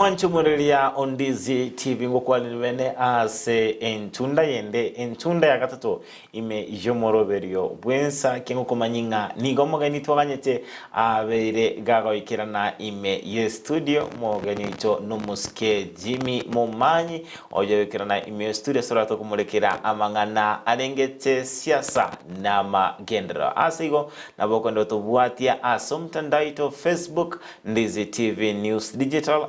Manchumuria ondizi TV ngokwalibene ase entunda ya gatatu ime jomoroberio bwensa kengo komanyinga nigomogani twaganyete abere gagoikirana ime ye studio mogani to numuske Jimmy Momanyi oyoikirana ime studio sorato kumurekera amangana arengete siasa na magendera asigo nabokondo tobwatia asomtandaito Facebook Ndizi TV News Digital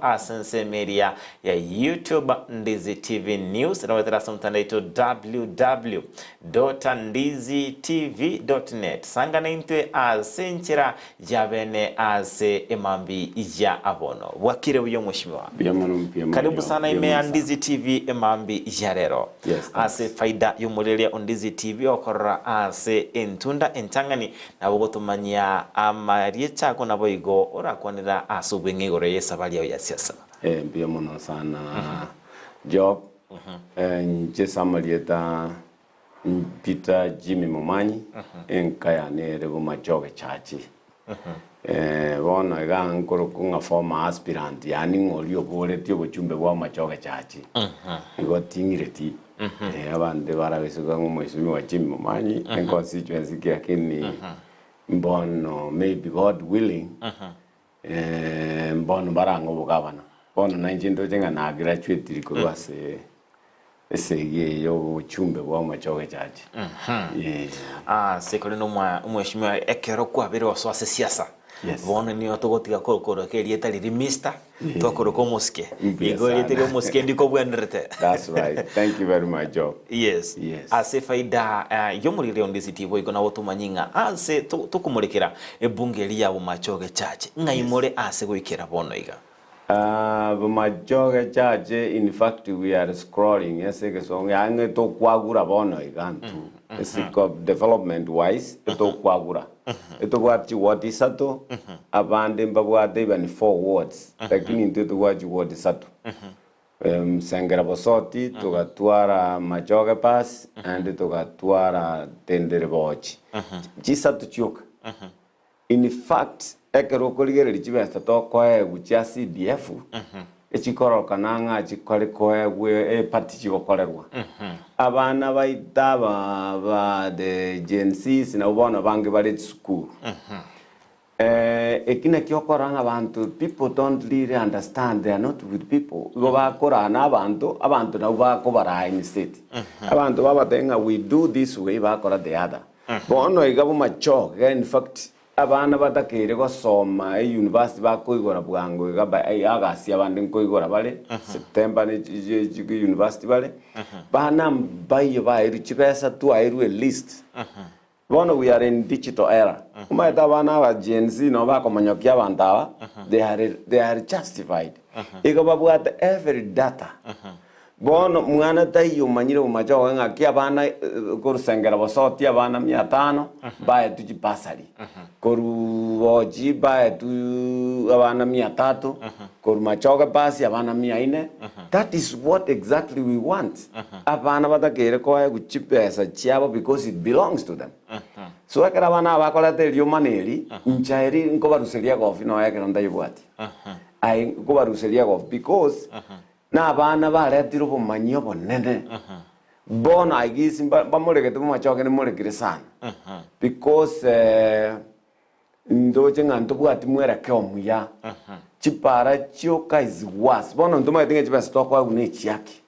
media ya YouTube Ndizi TV News na waterasa mtandaito www.ndizitv.net sangana intwe asenchira jabene ase emambi ya abono wakire uyo mheshimiwa karibu sana ime Ndizi TV emambi ya rero ase faida yumulelia Ndizi TV okora ase entunda entangani na bogotumanya amarie chako na boigo orakwanira asubwengegore yesabali ya siasa Pia mono sana job njesa malieta Peter Jimmy Momanyi enkaya nerego majoge chachi bona gankoro kunga former aspirant yani ngolio bole tio bochumbe bwa majoge chachi igotingireti abande barabisuka ngumwesumi wa Jimmy Momanyi en constituency yakini mbono maybe God willing mbono barango bugabana Bono 19 jenga na graduate likorwa se yo chumbe wa machoge chachi. Sekole no mheshimiwa ekero kwa bere waso siasa. Bono ni otogotiga kokoro ke lieta limista tokoro ko moske. Igo lieta ko moske ndiko bwenrete. That's right. Thank you very much job. Yes. Ase faida yomurire Ndizi TV iko na wotumanyinga ase tukumurekera ebunge liya machoge chachi. Ngaimore ase goikera bono iga. Majoge chache in fact we are scrolling ese song yange to kwagura bono igantu esiko development wise to kwagura eto bwati ward isato abande mbabwate even 4 wards lakini nteto waji ward isato sengera bosoti tugatwara majoge pass and tugatwara tendere bochi chisatu chuka in fact ekero koligere lichibesta to koe gucha CDF echikoro kananga chikore koe we party chikokorerwa abana baita ba the Gen Zs na ubona bange bali school ekina kyokoranga abantu people don't really understand, they are not with people go bakora na abantu na bakobara in state abantu babatenga we do this way bakora the other bono igabo macho in fact abana batakere gosoma university bakoigora bwango igaba agasi abandi nkoigora bale September ni university bale bana bayo bairu chibesa tu airu list bono we are in digital era umaita bana ba Gen Z no bakomanyokia bandawa they are justified igaba bwate every data bono mwana tayo manyire umajo ngaki abana kurusengera bosoti abana 500 bae tuji basari koru oji bae tu abana 300 koru machoga pasi abana 400 that is what exactly we want abana batakere ko guchipesa chiabo because it belongs to them so ekera abana bakola terio maneri nchairi nko baruseria gofi no ekera ndayo bwati ai nko baruseria gofi because na abana baretiro bomanyo bonene bono agisi bamuregete machoge ne muregire sana because ndoje nganto bwati mwera ke omuya chipara chioka is worse bono ndoma tinge chipa stock kwa une chiaki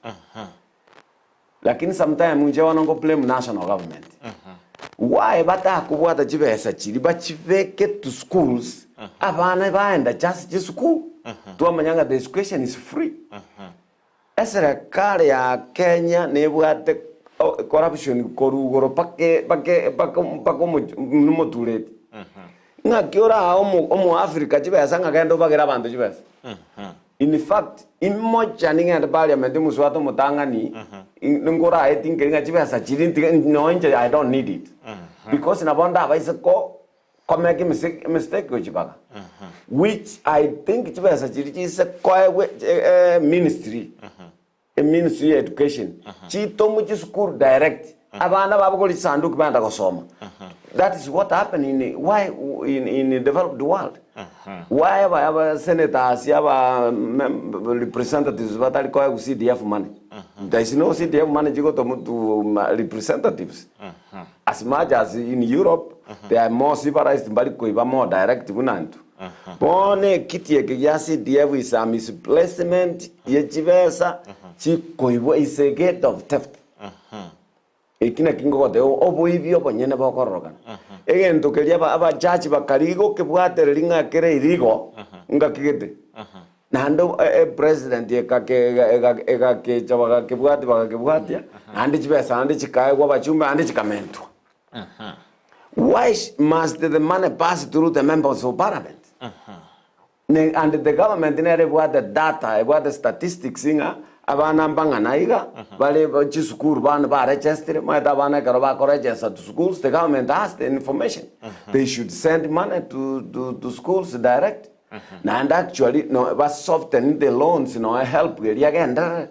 lakini sometimes munje wanongo blame national government why bata kubwata chibesa chiri bachiveke to schools abana baenda just school tuamanyanga the education is free serikali ya Kenya nebwate corruption korugoro pake mutureti ngakiora omo Africa chibesa ngagendo bagera abantu chibesa in fact imoja ninga parliament muswato mutangani ngora I think nga chibesa chiri no inje I don't need it because na bonda baiseko make a mistake which I think is a ministry a ministry of education chito muchi school direct abana babukoli sanduku banda gosoma that is what happened in the developed world. Why our senators, our representatives, but I call CDF money. There is no CDF money to go to representatives. As much as in Europe, they are more civilized, but more direct. Bone kiti ya CDF is a misplacement. Yechivesa, chiko is a gate of theft. Ikina kingo de oboibio bonyene bakoroga egento kelia aba judge bakarigo kebwate linga kere irigo ngakigete nando president eka ke chabaga kebwate bakebwatia andi chibesa andi chikae kwa bachumba andi chikamentwa. Why must the money pass through the members of parliament? And the government nere bwa the data bwa the statistics inga abana mbangana iga bale chisukuru bana ba register ma da bana karoba ko register to schools. The government has the information. They should send money to schools direct. And actually no was soften the loans help again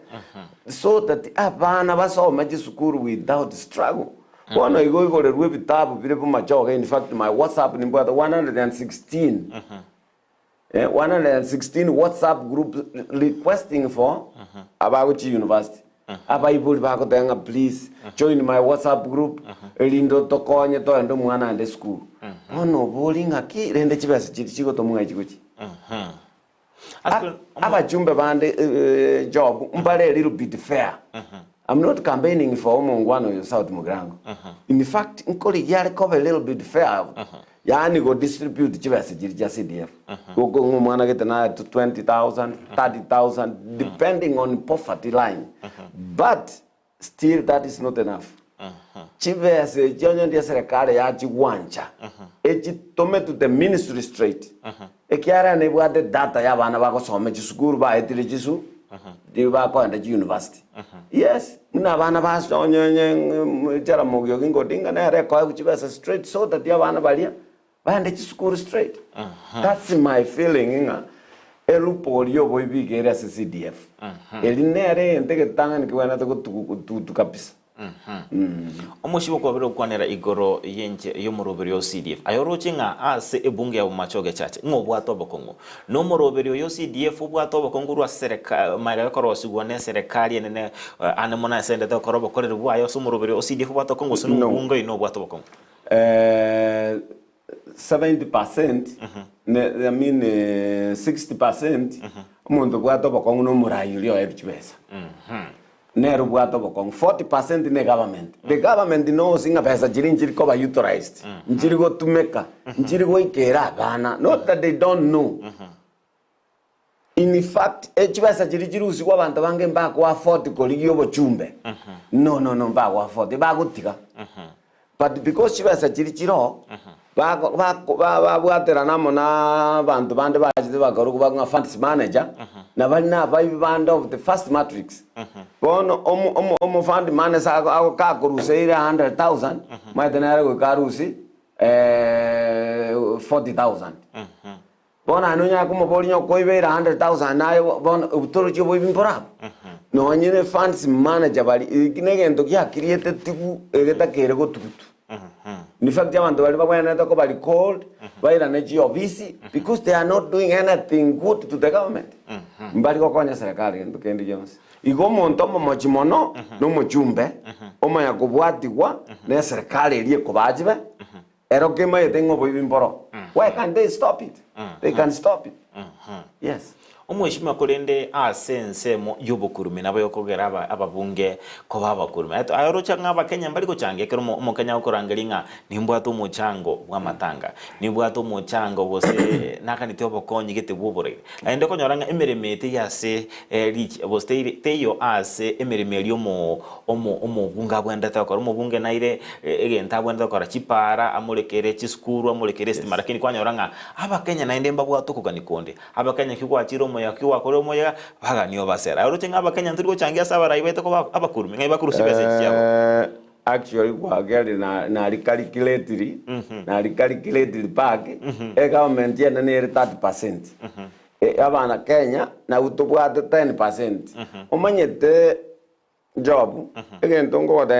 so that abana baso majisukuru without struggle. One I go the web tab in fact my WhatsApp in 116 116 WhatsApp group requesting for Abaguchi University. Abaibuli bako tenga please join my WhatsApp group. Elindo tokonye to endo mwana ande school. Ono bowling aki rende chibasa chigo to mwana chiguchi. Aba jumbe bande job mbale a little bit fair. I'm not campaigning for Omongwano South Mugrango. In fact, nkoli yale cover a little bit fair. Yani go distribute chibasa jirija CDF. Go mwana get na to 20,000, 30,000 depending on poverty line. But still that is not enough. Chibasa jonyo dia serikali ya chiwancha. Echi tome to the ministry straight. Ekiara ne bwa the data ya bana bako some chisukuru ba etile chisu. They were going to university. Yes, Navana was on Jaramogi Gingo and I require which was straight so that you are Valia, bandage school straight. That's my feeling. Elupolio will be get as a CDF. Elinere and take a tongue and go another to Capis. Omushibo kwa biro kwanera igoro yenche yomoroberio CDF ayorocinga ase ebunge ya machoge chache ngobwato bokongo no moroberio yo CDF obwato bokongo rwa serikali maga korosi gwane serikali nene anemona sende to korobo korere bwa yo somoroberio CDF obwato kongo sunu bunge ino obwato bokongo 70% I mean 60% umuntu bwato bokongo no murayulio ebchibesa Neru bwato bokong 40% in the government. The government knows inga pesa jirinjiri ko ba utilized. Njiri go tumeka, njiri go ikera bana. Not that they don't know. In fact, echibasa jirinjiri usiku abantu bange mba kwa afford ko ligyo bo chumbe. No mba kwa afford ba gutika. But because chibasa jirinjiro ba bwatera namona bantu bande baje bagaruka ba funds manager na bali na band of the first matrix bono fund manager ako ka kuruse 100,000 mai denara ko karusi 40,000 bono anunya ko mo bolinyo ko ibe 100,000 na bono utoro chibo ibimpora no nyine funds manager bali kinegento kya created tiku egeta kere go tukutu. In fact, they are called by the NGO office because they are not doing anything good to the government. Mbali kwa kwenye serikali ndo kendi Jones. Igo montomo mochimono no mochumbe oma ya kubwatiwa na serikali iliye kubajibe ero kema yetengo boyimboro. Why can't they stop it? They can stop it. Yes. Omweshima kolende asense mo yobokurume nabo yokogera ababunge ko babakurume ayorocha ngaba Kenya mbali ko change kero mo Kenya ukorangelinga nimbwato muchango bwa matanga nimbwato muchango bose nakanite obokonyi gete bubore ende ko nyoranga emeremete yase rich boste teyo ase emeremeli omo bunga bwenda takora mo bunge naire egenta bwenda takora chipara amulekere chiskuru amulekere stimara kini kwa nyoranga aba Kenya naende mbabwato kuganikonde aba Kenya kikwachiro moya kiwa kore moya baga niyo basera ayoroche ngaba Kenya nturi ko changia sabara ibete ko abakurume ngai bakurusi bese cyabo actually kwa gari na recalculate na recalculate back government yana ne 30% abana Kenya na utubwate 10% umanyete job egento ngote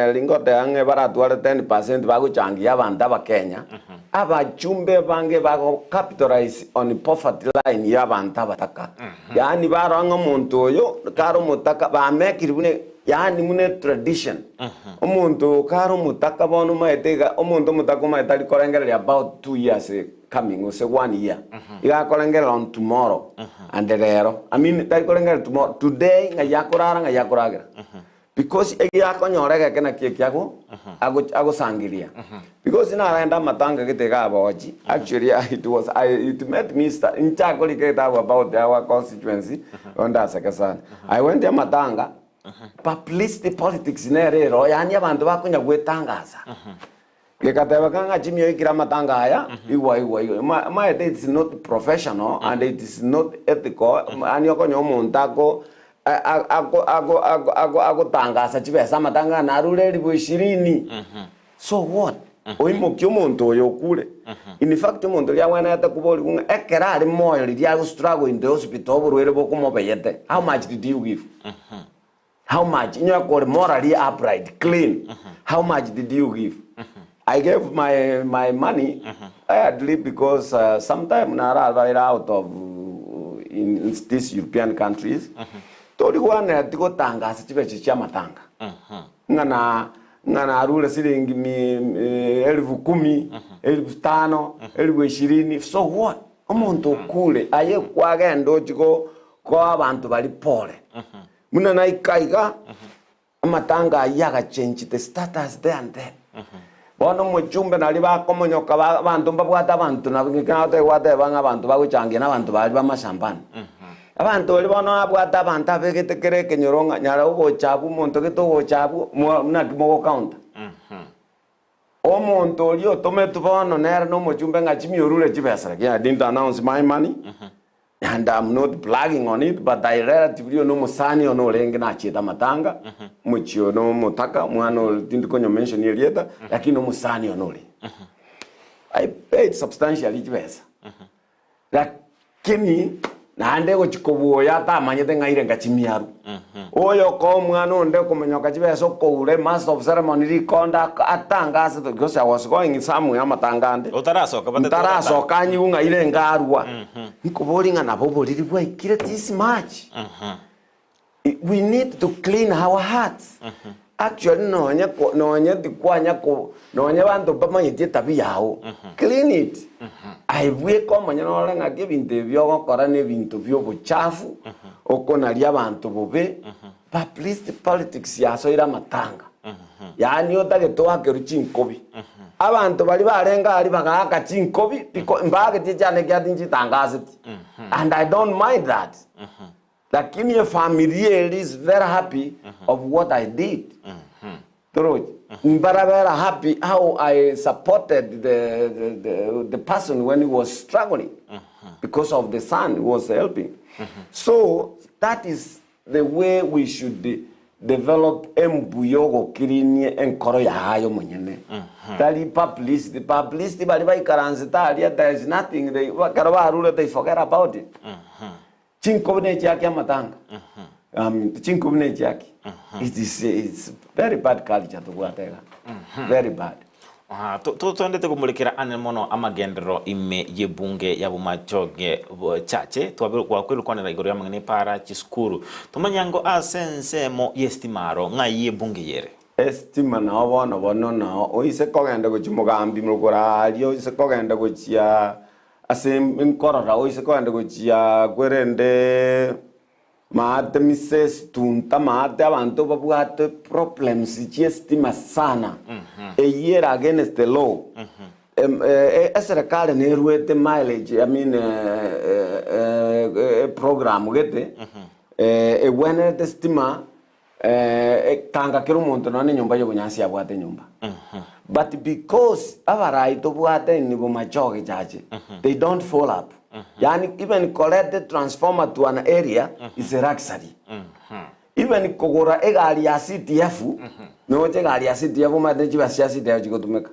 ange baratware 10% baguchangia abantu aba Kenya abachumbe bange bago capitalize on poverty line y'abantu abataka yani baranga omuntu oyo karo mutaka bamekiribune yani mune tradition omuntu karo mutaka bono maetega omuntu mutaka maetali kolengerera about 2 years coming ose 1 year iga kolengerera on tomorrow and rero I mean tali kolengerera tomorrow today nga yakurara nga yakuragira because egia konyorega kena kiekiago ago sangilia because ina renda matanga gitega aboji actually it made me start in chakoli keta about our constituency onda sakasana I went there matanga publicity politics nerero yani abantu bakunya gwetangaza gekateba kanga chimio ikira matanga aya iwa my it is not professional and it is not ethical ani okonyo omuntu ago tangaza chibesa matanga narure libo 20 so what oimokyo omuntu oyo kure in fact omuntu ya wana ata kubori kunga ekera ari moyo ria go struggle in the hospital oburwere bokumobeyete how much did you give how much in your morally upright clean how much did you give I gave my money I believe because sometime nara out of in these European countries tori wana tiko tanga sichibechi cha matanga ngana arule silingi 10,000 15,000 20,000 so what omuntu kule aye kwagendo chiko kwa abantu bali pole muna na ikaiga amatanga yaga change the status there and then bono muchumbe nali bakomonyoka abantu babwata abantu nabingikate wate banga abantu baguchangia nabantu bali bamashambani abantu oli bono abwata abantu abegetekere kenyoronga nyara ubo chabu muntu gito chabu na kimogo counter omuntu oli otometu bono nera no muchumbe ngachimi orure chibesara I didn't announce my money and I'm not bragging on it but I relatively no musani ono lenge na chita matanga muchio no mutaka mwana tindiko nyo mention yelieta lakini no musani ono le I paid substantially chibesa lakini na ande go chikobuo ya ta manyete ngaire ngachimiaru oyo ko mwana onde kumenyoka chibesa ko ure master of ceremony rikonda atanga ase because I was going somewhere matangande utarasoka kanyu ngaire ngarwa nkoboringa nabo boriri bwa ikire this much we need to clean our hearts actually nonya dikwanya ko nonya bantu bamanyete tabi yao clean it aibwe ko manyana orenga ke binte byo gokora ne bintu byo buchafu okonaria abantu bobe publicity politics yaso ira matanga yani otagetwa keruchi nkobi abantu bali barenga ali bagaka chinkobi because mbage tichane kyatinji tangaziti and I don't mind that lakini a family is very happy of what I did true very happy how I supported the person when he was struggling because of the son who was helping so that is the way we should develop embuyogo kirinye enkoro ya hayo mwenyene tali publicity bali baikaranze tali there is nothing they karaba rule they forget about it chinkobne chake matanga chinkobne chake it's very bad culture to gwatega very bad twendete kumulikira ane mono amagendero ime yebunge ya bumachoge chache twabiro kwa kweli kwanira igoro ya mangene para chiskuru tumanyango asensemo yestimaro nga yebunge yere estima na bono na oise kogenda go chimugambi mukora ali oise kogenda go chia asem inkorora oise kogenda go chia kwerende maate mises tunta maate abantu babwate problems chiestima sana a year against the law serikali neruete mileage I mean program gete wene testima tanga kero muntu none nyumba yo bunyansi yabwate nyumba but because abarai to bwate ni bumachoge chache they don't follow up yani even collect the transformer to an area is a luxury even kogora egari ya CTF no je gari ya CTF mate chibasia CTF chikotumeka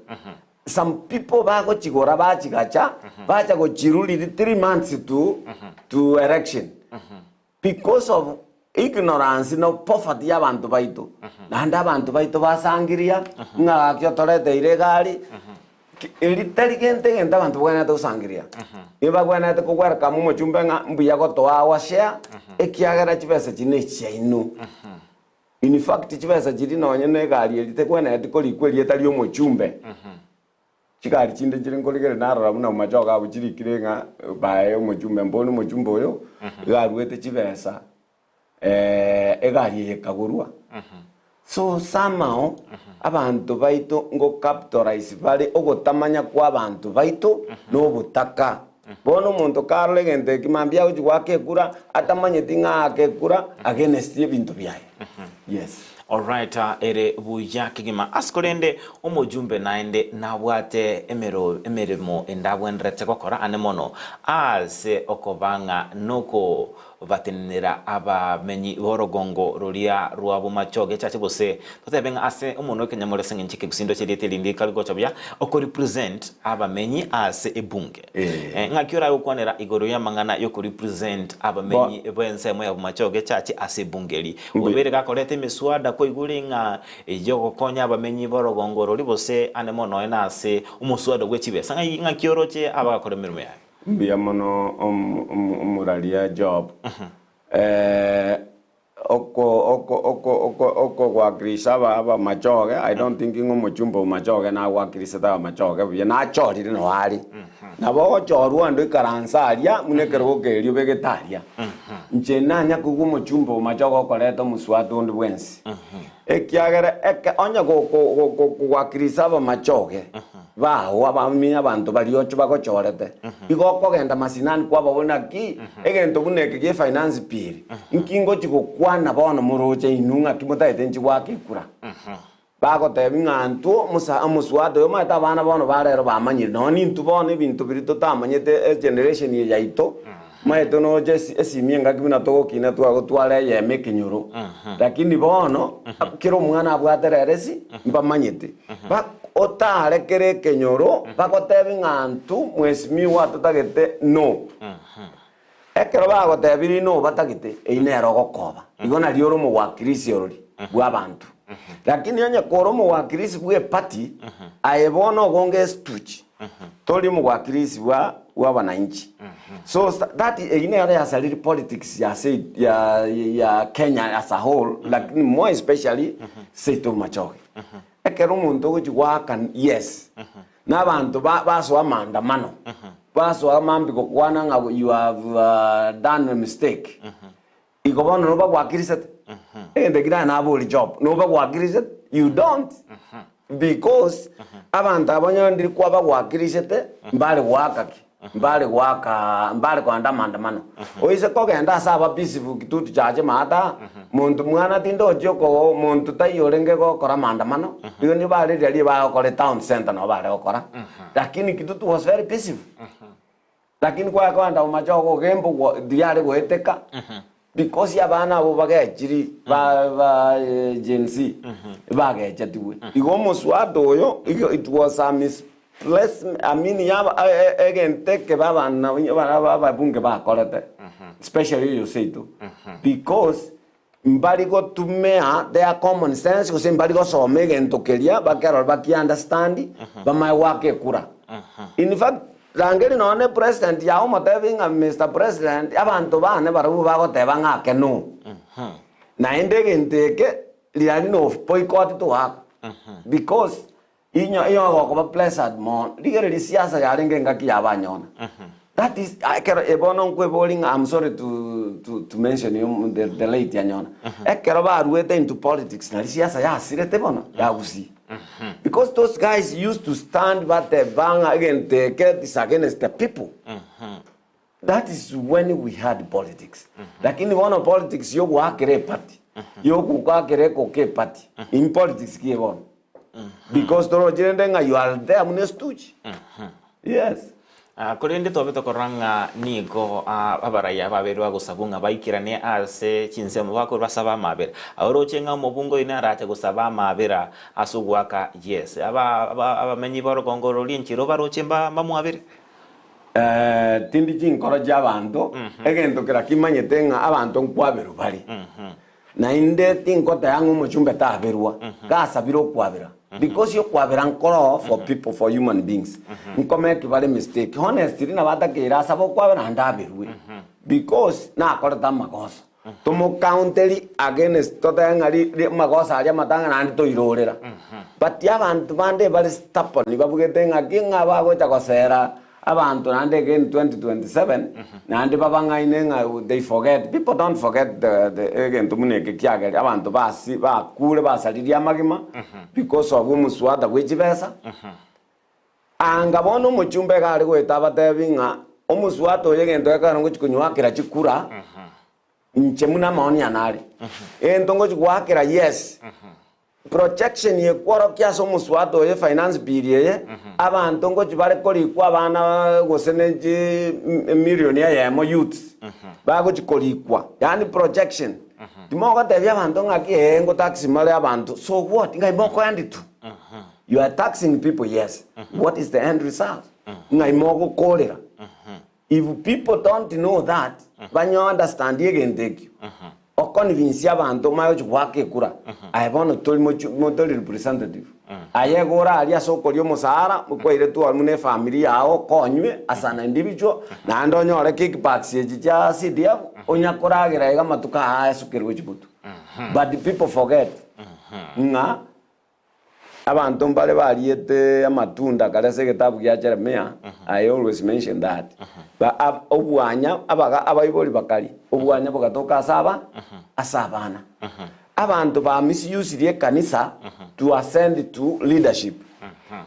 some people bago chigora ba chigacha bacha go chiruli 3 months to election because of ignorance no poverty y'abantu baitu nandi abantu baitu basangiria ng'akio toreteire gari eritari gente abantu bwanete gusangiria iba bwanete kugwereka mu muchumbe nga mbuya gotoa wa share ekiagera chibesa chine chiainu in fact chibesa chiri nonye ne gari erite kwenete kolikwerie tari omuchumbe chigari chinde chiri nkoligere narora muna machoka abuchiri kirenga bae omuchumbe mboni omuchumbe oyo garwete chibesa egari yekagurwa so somehow abantu baitu ngo capitalize bali ogotamanya kwa abantu baitu no butaka bono muntu karole gente kimambia uji wake kura atamanye tinga akekura against ebintu byaye yes. Alright, ere buya kigima askorende omujumbe naende nabwate emeremo endabwenrete gokora anemono ase okobanga noko batenera abamenyi borogongo rolia rwabo machoge chache bose totebenga ase omono kenyamore sengenchike gusindo chirite lindi kalgochabya oko represent abamenyi ase ebunge ngakiora ukwanera igoro ya mangana yoko represent abamenyi bwense moya machoge chache ase bungeri obere gakorete miswada ko iguringa ejogo konya abamenyi borogongo roli bose anemono ena ase umuswada gwechibesa ngakioroche abakore mirimo ya mbia mono umuralia job oko gwakirisa aba machoge I don't think ngo muchumbo machoge na gwakirisa ta machoge bya na chorire no ari nabo chorwa ando ikaransaria munekero gokerio begetaria nche nanya kugu muchumbo machoge koreto muswatu ndo bwensi ekiagere eke onya gwakirisa aba machoge baho abamenya abantu bali ocho bagochorete igoko genda masinani kwa babona ki egento buneke ge finance piri nkingo chigokwana bono muroche inunga kimutaite nchi wake kura bago tebingantu muswado yo mata bana bono barero bamanyire noni ntu bono ibintu birito tamanyete generation ye yaito maito no jesi esimienga kibina togo kina twago twale ye mekinyuro lakini bono kiro mwana abwatereresi mbamanyete ba otare kere kenyoro bagotebi ngantu mwesimi watutagete no ekero bagotebiri no batagite einero gokoba igona rioro mu wakirisi orori bwa bantu lakini onye koro mu wakirisi bwe party ayebono gonge stuchi toli mu wakirisi bwa wananchi so that einero ya salary politics ya Kenya as a whole lakini more especially Seito Machoge ekero muntu gujwaka yes nabantu baso amandamano baso amambi kokwana nga you have done a mistake igobona no bagwakirisa ende gira na abuli job no bagwakirisa you don't because abantu abanyandiri kwa bagwakirisa mbale wakaki mbale kwa andamano oise kogenda asaba peaceful kitutu chaje mata muntu mwana tindo joko muntu tayorenge gokora mandamano bigo ni bale rali ba okore town center no bale okora lakini kitutu was very peaceful lakini kwa kwanda majogo gembo diare goeteka because ya bana abo bagechiri ba Gen Z bagechatiwe igo muswado yo it was a less amini ya egente ke baba na baba bunge ba korete especially you say to because mbali go tumea their common sense ko mbali go so megento kelia bakero baki understand ba mai wake kura in fact rangeri no ne president ya o moteving Mr President abantu bane barubu bago teba ngake no na endegente ke liani no boycott to ha because inyo go blessed mon ligere siasa ya lenge ngaki yabanyona that is I can ebono nkwe bowling I'm sorry to mention you the late yanyona ekero ba ruete into politics na siasa ya sirete bono ya gusi because those guys used to stand but the bang against the get against the people that is when we had politics lakini one politics yo wakere party yo kukakere koke party in politics ki ebono because toro jirendenga you are there munestuchi yes kurinde tobe tokoranga nigo abaraya baberwa gusabunga baikirane ase chinsemo bakuru basaba mabera awrochenga mobungo inarache gusaba mabera asugwaka yes aba menyi borogongo rolinchiro barochemba mamwabere tindi chinkoro j'abantu egento kera kimanyete ng'a abantu nkwaberu bari na inde tinkota yangu omochumbe taberwa gasabire okwabera because yokwabera nkoro for people, for human beings nkomeki bari mistake honestly na batakira asaba okwabera ndaberwe because nakoreta amakosa tumucounteri against toteng'ari magosa aria matanga nandi toirorera but abantu bande bari stubborn babugete ng'aki ng'a bagocha gosera abantu nandi again 2027 nandi babang'aine ng'a they forget. People don't forget the again tumuneke kiageri abantu basi bakure basariria amagima because of umuswada gwechibesa anga bono omochumbe gari gweta batebi ng'a omuswada oyo egento ekana ngochikunywa chikura nche muna maoni anari entongo chigwakira yes projection ye kworo kiaso muswato ye finance bill ye abantu ngo chibare kori kwa bana goseneje million ya mo youth bago chikori kwa yani projection timoga tebya abantu ngaki ngo tax male abantu so what ngai moko yanditu you are taxing people yes what is the end result ngai moko kolera if people don't know that banyo understand again thank you o convince abantu mayo chwake kura I want to tell mo representative aye gora aria sokorio musara mukoire tu amune family yao konywe as an individual na ndonyore kickbacks ya CDF onyakoragira ega matuka haya sukirwe chibutu but the people forget nga abantu mbale bariete amatunda karese gitabu ya Jeremiah I always mention that ba obwanya abaga abayiboli bakali obwanya bugatoka asabana abantu ba misuse rie kanisa to ascend to leadership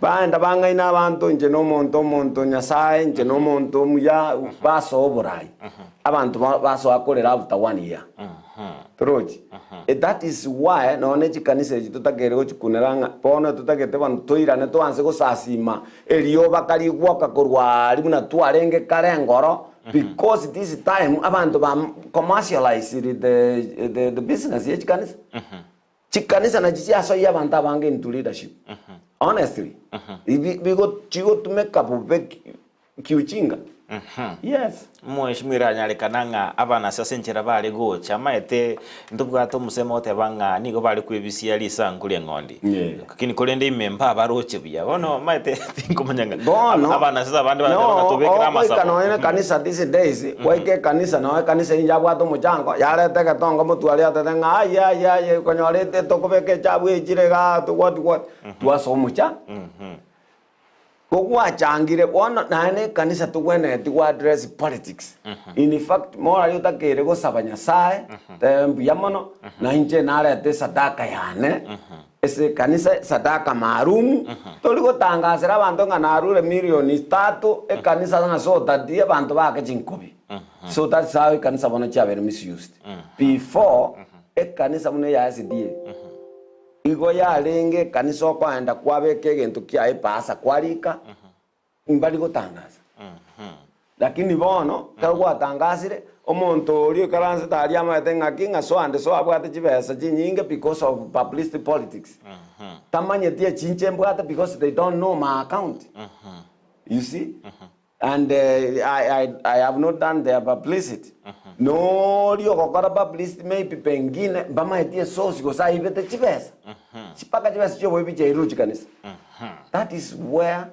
baenda bangaina abantu nje no monto nyasaye nje no monto muya baso oborai abantu baso akorera after 1 year Troji. That is why none chikanisa tutagere gochikuneranga pona tutagete bantu toirane twanse gosasima elio bakari gwoka korwa rimuna twarenge karengoro because this time abantu ba commercialize the business ye chikanisa chikanisa na chichi aso ya bantu abange into leadership honestly we go to make up kiuchinga yes mweshimira nyalekananga abana sasenchera bali go chamaete ndubwato musema ote banga nigo bali kwebisia lisa ngule ngondi kini kolende imemba baroche bya bono maete tinkomanyanga abana sasa bandi bana tobekira masa kana kanisa these days waike kanisa na kanisa inja bwato muchango yarete gatongo mutwali atenga aya konyorete tokobeke chabu ejirega to what tuasomucha Kogwa changire bona nane kanisa tugwene tigwa address politics. In fact mora yuta kere go sabanya sae tembu yamono na inje narete sadaka yane. Ese kanisa sadaka marumu toliko tangasira abantu nganarure milioni 3 kanisa nga so tadi abantu bake chinkobi. So that's how kanisa bona cha very misused. Before kanisa mune ya SDA. Igo ya lenge kanisa kwaenda kwabeke gento kia ipasa kwalika mbali gotangaza lakini bono karwa tangasire omonto ori karanze tari amatenga kinga so ande so abwate chibesa chinyinge because of publicity politics tamanye tie chinche mbwate because they don't know my account you see and I have not done their publicity no rio kokora publicity maybe pengine bama etie sosi go sai bete chibesa chipaka chibesa cho bobi cheiru chikanisa that is where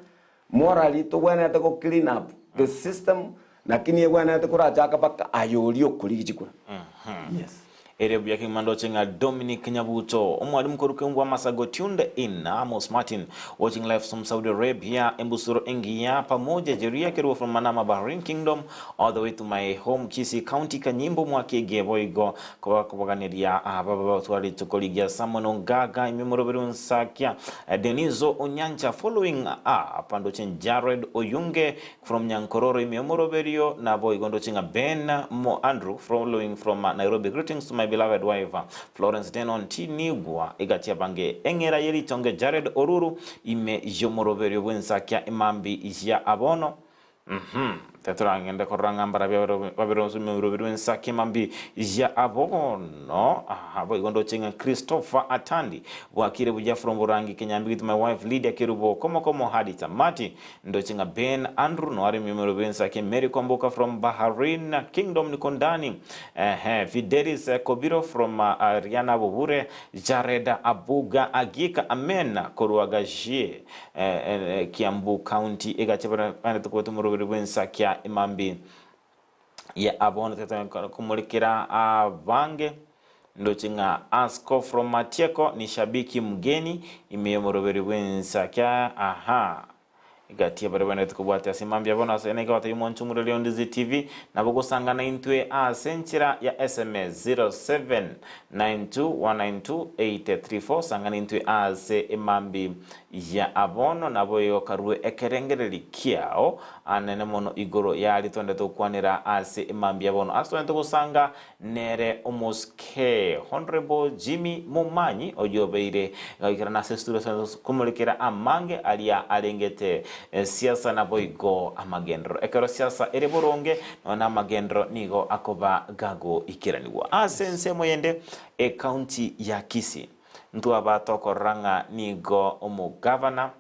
morally to when to go clean up the system lakini when to kura chaka paka ayori okuri chikura yes Erebu yake mando chenga Dominic Nyabuto omwalimu koruke mbwa masago tuned in Amos Martin watching live from Saudi Arabia Embusuro Engia pamoja Jeria Keruwa from Manama Bahrain Kingdom all the way to my home Kisii County Kanyimbo mwake Geboigo kwa kubaganiria baba twali tukoligia Samono Gaga imemorobero nsakia Denizo Onyancha following pando chen Jared Oyunge from Nyankororo imemoroberio na boigondo chenga Ben Mo Andrew following from Nairobi. Greetings to my beloved wife Florence Denon Tinibwa igatia bange engera yeri tonge Jared Oruru ime jomoroberio bwensakia imambi ya abono teturangende koranga mbara babero sumuru birwensa kimambi ya abono abo igondo chinga Christopher Atandi wakire buja from Burangi Kenyambi with my wife Lydia Kirubo komo hadi tamati ndo chinga Ben Andrew no ari mimero birwensa ke Mary Komboka from Bahrain Kingdom Nikondani Fidelis Kobiro from Ariana Bubure Jareda Abuga Agika Amena Koruagaje Kiambu County egachebara ane tukoto murubiri bwensa kya imambi ya abono teta kumulikira abange ndo chinga Asko from Matieko ni shabiki mgeni imeyomurubiri bwensa kya gatia barabana tukubwata simambya bona seneka watayimo nchumuro Leondizi TV nabwo sangana intwe senchira ya SMS 0792192834 sangana intwe se imambi ya abono nabo yo karwe ekerengereri kiao anene mono igoro yali tonde to kwanira ase imambi ya abono aso ento kusanga nere omoske Honorable Jimmy Mumanyi ojobeire gakira na sestura kumulikira amange alia alengete siasa na boigo amagendro ekero siasa ere boronge na amagendro nigo akoba gago ikiraniwa asense moyende county ya Kisii ntu abatoko ranga nigo omugavana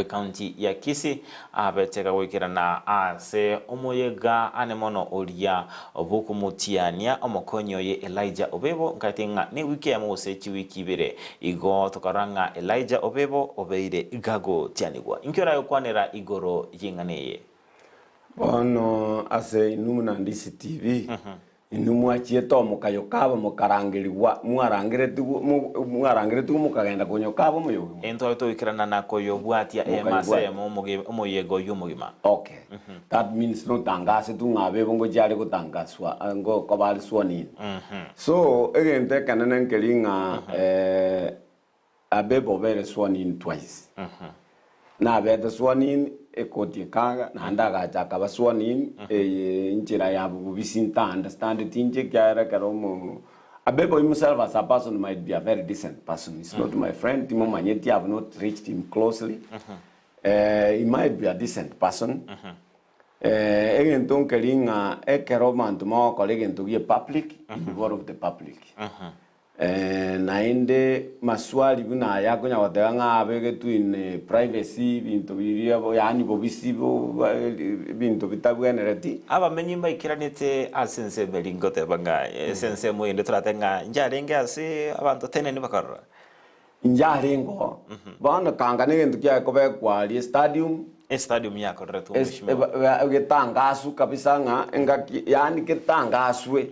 county ya Kisii abeteka wikirana ase omoyega anemono olia obukumutiania omokonyo ye Elijah Obebo ngatinga ni wiki ya mose chiwiki bire igo tokaranga Elijah Obebo obeire gago tianigwa inkora yokwanera igoro yinganeye bono ase numuna ndisi TV inumwa chieto mukayokaba mukarangirwa mwarangire tu mukagenda konyokaba muyo ento to ikirana nako yobwatia emase omoyego yumugima okay that means no tangase tu ngabe bongo jale kutangaswa ngo kobali swani so egente kanana nkelinga Abebo bere swani twice na beta swani ekoti kanga na ndaga chaka baswani injira ya bubisinta understand tinje kyara karomo Abebo himself as a person might be a very decent person. He's not my friend. Timo Manyeti, I have not reached him closely. He might be a decent person. Egen ton kelinga ekeroman to my colleague to be public in the word of the public. Nainde maswali buna yako nya wadanga abege tu in privacy bintu biria yani bobisibo bintu bitagwenereti aba menyimba ikiranite asense belingote banga sense moyende turatenga njarenge ase abantu tenene bakarra njarengo bana kanga negentu kya kobe kwali stadium yako retu mheshimiwa getangasu kabisa nga enga yani getangaswe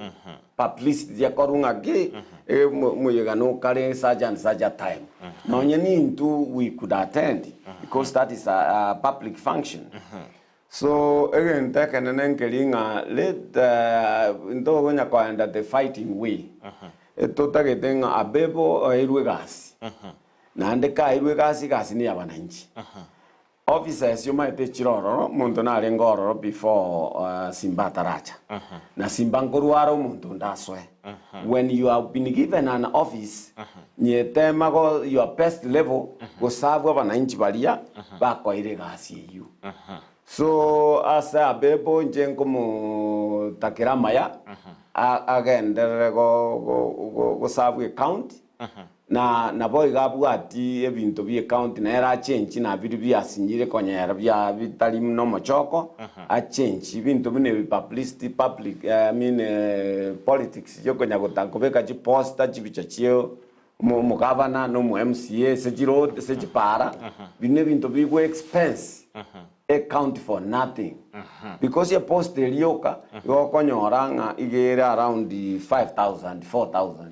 publicity ya korunga ge muyegano kare saja time no nyeni into we could attend because that is a public function so again takenenen kelinga let ndo gonya kwanda the fighting way totagetenga Abebo irwe gasi na ndeka irwe gasi ni abananchi officers you might take chiroro muntu na rengoro before Simba Taracha na Simba ngoruaro muntu ndaswe when you have been given an office nyetema go your best level go serve abananchi balia bakoire gasi you so asa Abebo njengo mu takira maya agendere go serve county na boy gabu ati ebintu bi account na era change na bidu bi asinyire konyera bya bitali no mochoko a change ibintu bine publicity public politics yo konya gotakobeka ji posta jibicha chio mu governor no mu MCA se para bine bintu bi go expense account for nothing because your post elioka yo konyoranga igere around 5,000 4,000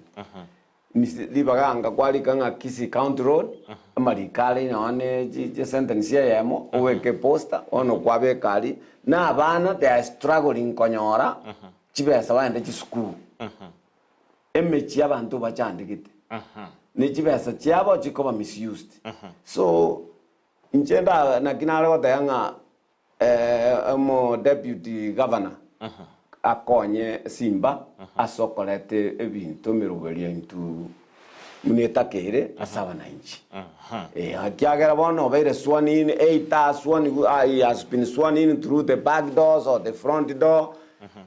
libaganga kwali kanga Kisii County Road amarikali na one je sentence ya yamo oweke posta ono kwabe kali na abana they are struggling konyora chibesa wande chi school emechi abantu bachandikite ni chibesa chiabo chikoba misused so inchenda na kinale watayanga mo deputy governor akonye Simba asokolete ebintu miruberia into muneta kere asa wananchi. Kiagera bono beire sworn in, 8 hours he has been sworn in through the back doors or the front door.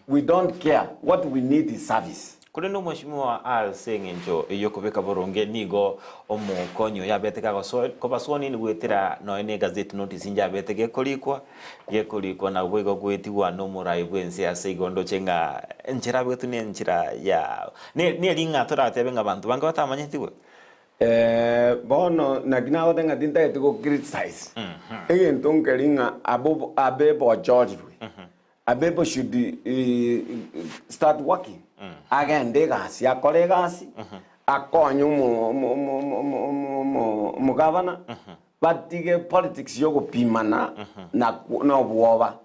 We don't care. What we need is service. Kule no mheshimiwa asengenjo eyokobeka boronge nigo omukonyo yabeteka koba sworn in gwetira no ene gazette notice inja beteke kolikwa na bwego gwetiwa no murai bwense aseigondo chenga enchira betu ne enchira ya ne linga tora tebe ngabantu banga batamanyetiwe bono nagina odenga dinta etiko criticize egento ngelinga abebo George abebo should start working again de gasi akore gasi akonyo mu governor batige politics yo gupimana na no buoba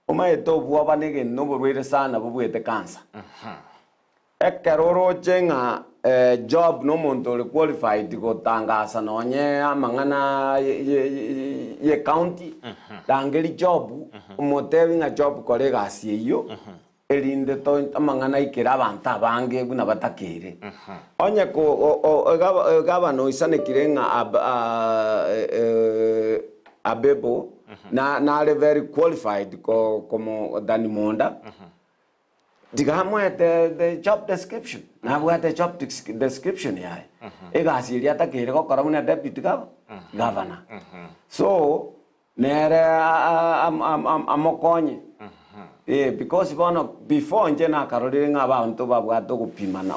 omaeto buoba nege no burwire sana bubwete cancer ekeroro chenga job no muntu qualified gutangasa nonye amangana ye county dangeli job umotewinga job kore gasi iyo erinde to amangana ikira abantu abange buna batakire onye ko gabano isane kirenga abebo na very qualified como Dani Monda digamos the job description na bwa the job description yai egasi ria takire ko korona deputy governor so nere amokonye because before nje na karolire ng'abantu babwato gupimana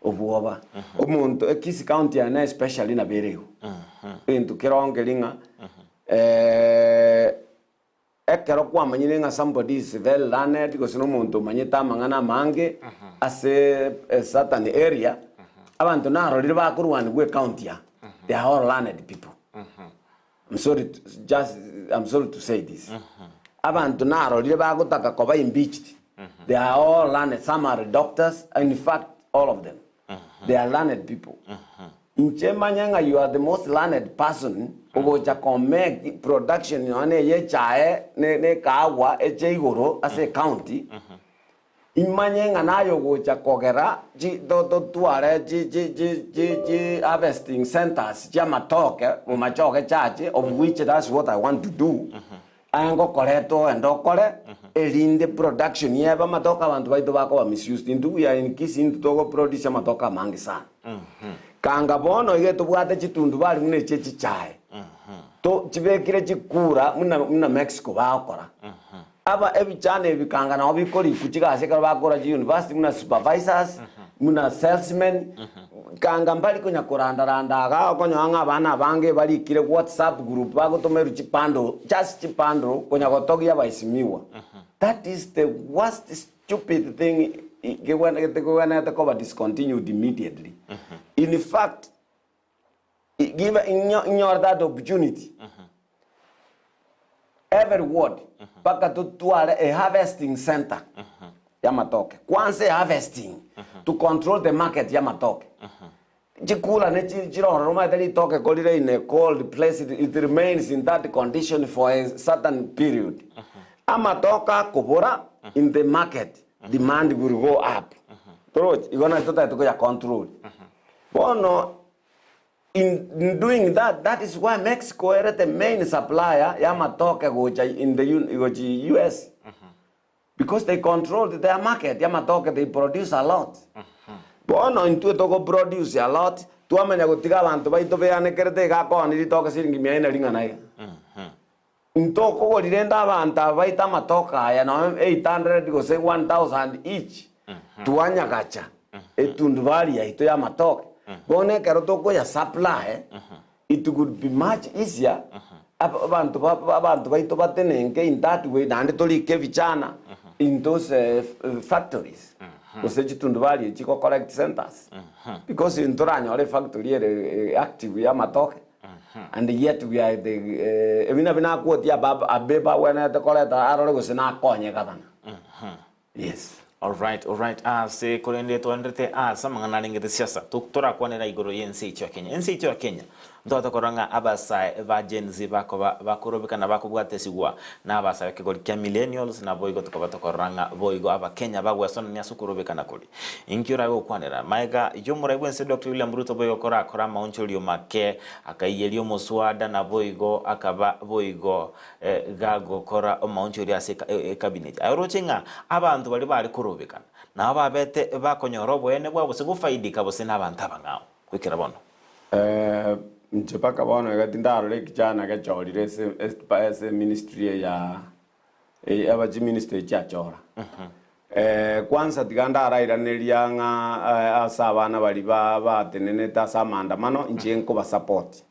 obuoba omuntu ekisi county ana especially na bereho into kirongelinga ekero kwamanyire nga somebody is well learned because no muntu manyita mangana mange as a certain area abantu na rolire bakurwana gwe county ya they are all learned people. I'm sorry to say this. Abantu na rolire bagutaka koba impeached. They are all learned. Some are doctors. In fact, all of them. They are learned people. Nchemanyanga, you are the most learned person. Ogoja make production yone ye chae ne kawa echeigoro as a county. Imanyanga nayo goja kogera ji tuare ji harvesting centers jamatoke umachoke chache, of which that's what I want to do. Ango koreto endo kore elinde production yeba matoka abantu baito bako ba misused into ya in kisi into togo produce matoka mangi sana. Kanga bono ye to bwate chitundu bali mune chechi chae. To chibekire chikura muna Mexico bakora. Aba ebichane ebikanga na obikori kuchigase kara bakora ji university muna supervisors muna salesmen kanga mbali konya kuranda ga konya anga bana bange bali kire WhatsApp group bagotomeru chipando just chipando konya gotogia baisimiwa. That is the worst stupid thing when the discontinued immediately. In fact, give in your that opportunity. Every ward, baka tutuare a harvesting center. Yamatoke. Kwanse harvesting to control the market Yamatoke. Jikula ne chiro Roma deli toke kolire in a cold place. It remains in that condition for a certain period. Amatoka kubora in the market. Demand will go up. You're gonna to control. Bono in doing that, that is why Mexico is the main supplier Yamatoke in the US. Because they control their market. Yamatoke they produce a lot. Bono into to produce a lot. Tuamenya gutiga abantu baito beane kerete ga ko ni toka siringi miaina ringa naye. Ntoko ko direnda abantu baita matoka ya no 800 go say 1000 each. Tuanya gacha. Etundu bali ya ito ya matoka. Bone kero toko ya supply. It would be much easier. Abantu baito batenenge in that way nande toli kevichana in those factories. Oseji tundubali chiko collect centers. Because in Toranya all factory active ya matoke. And yet we are the bina quote ya abeba when the collect arole was na konye gavana. Yes. All right. Se kolende to andrete samanga nalingete siasa. Tuktora kwanera igoro yense icho Kenya. Ense icho Kenya. ndoto koranga abasai ba Gen Z bako bakurobekana bakubwate sigwa na abasai kigori kya millennials na boigo tukobato koranga boigo aba Kenya bagwasona nya sukurobekana kuri inkyura go kwanera maiga yomura bwense Dr. William Ruto boigo kora maunchulio make akayelio muswada na boigo akaba boigo gago kora maunchulio ase cabinet ayurochinga abantu bali kurobekana na ababete bakonyoro bwene bwabo sigufaidika bose n'abantu abangao kwikira bono Mpaka bono gatindaro kijana gachorire ese ministry ya abaji ministry chachora. Kwanza tiganda arairaneria nga asabana bali batenene tasa maandamano njenko ba support.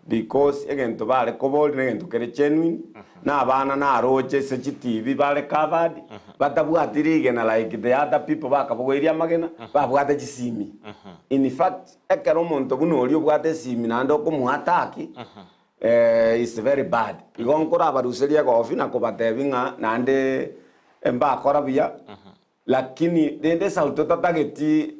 Because egento bale kobol negento kere genuine na abana na aroje se TV bale covered batabwatirige na like the other people bakabugweria magena babwate gisimi. In fact ekero muntu bunori obwate simi nando kumuhataki is very bad. Igonkora abaruseria go ofina ko batebinga nande emba korabia lakini dende sauto tatageti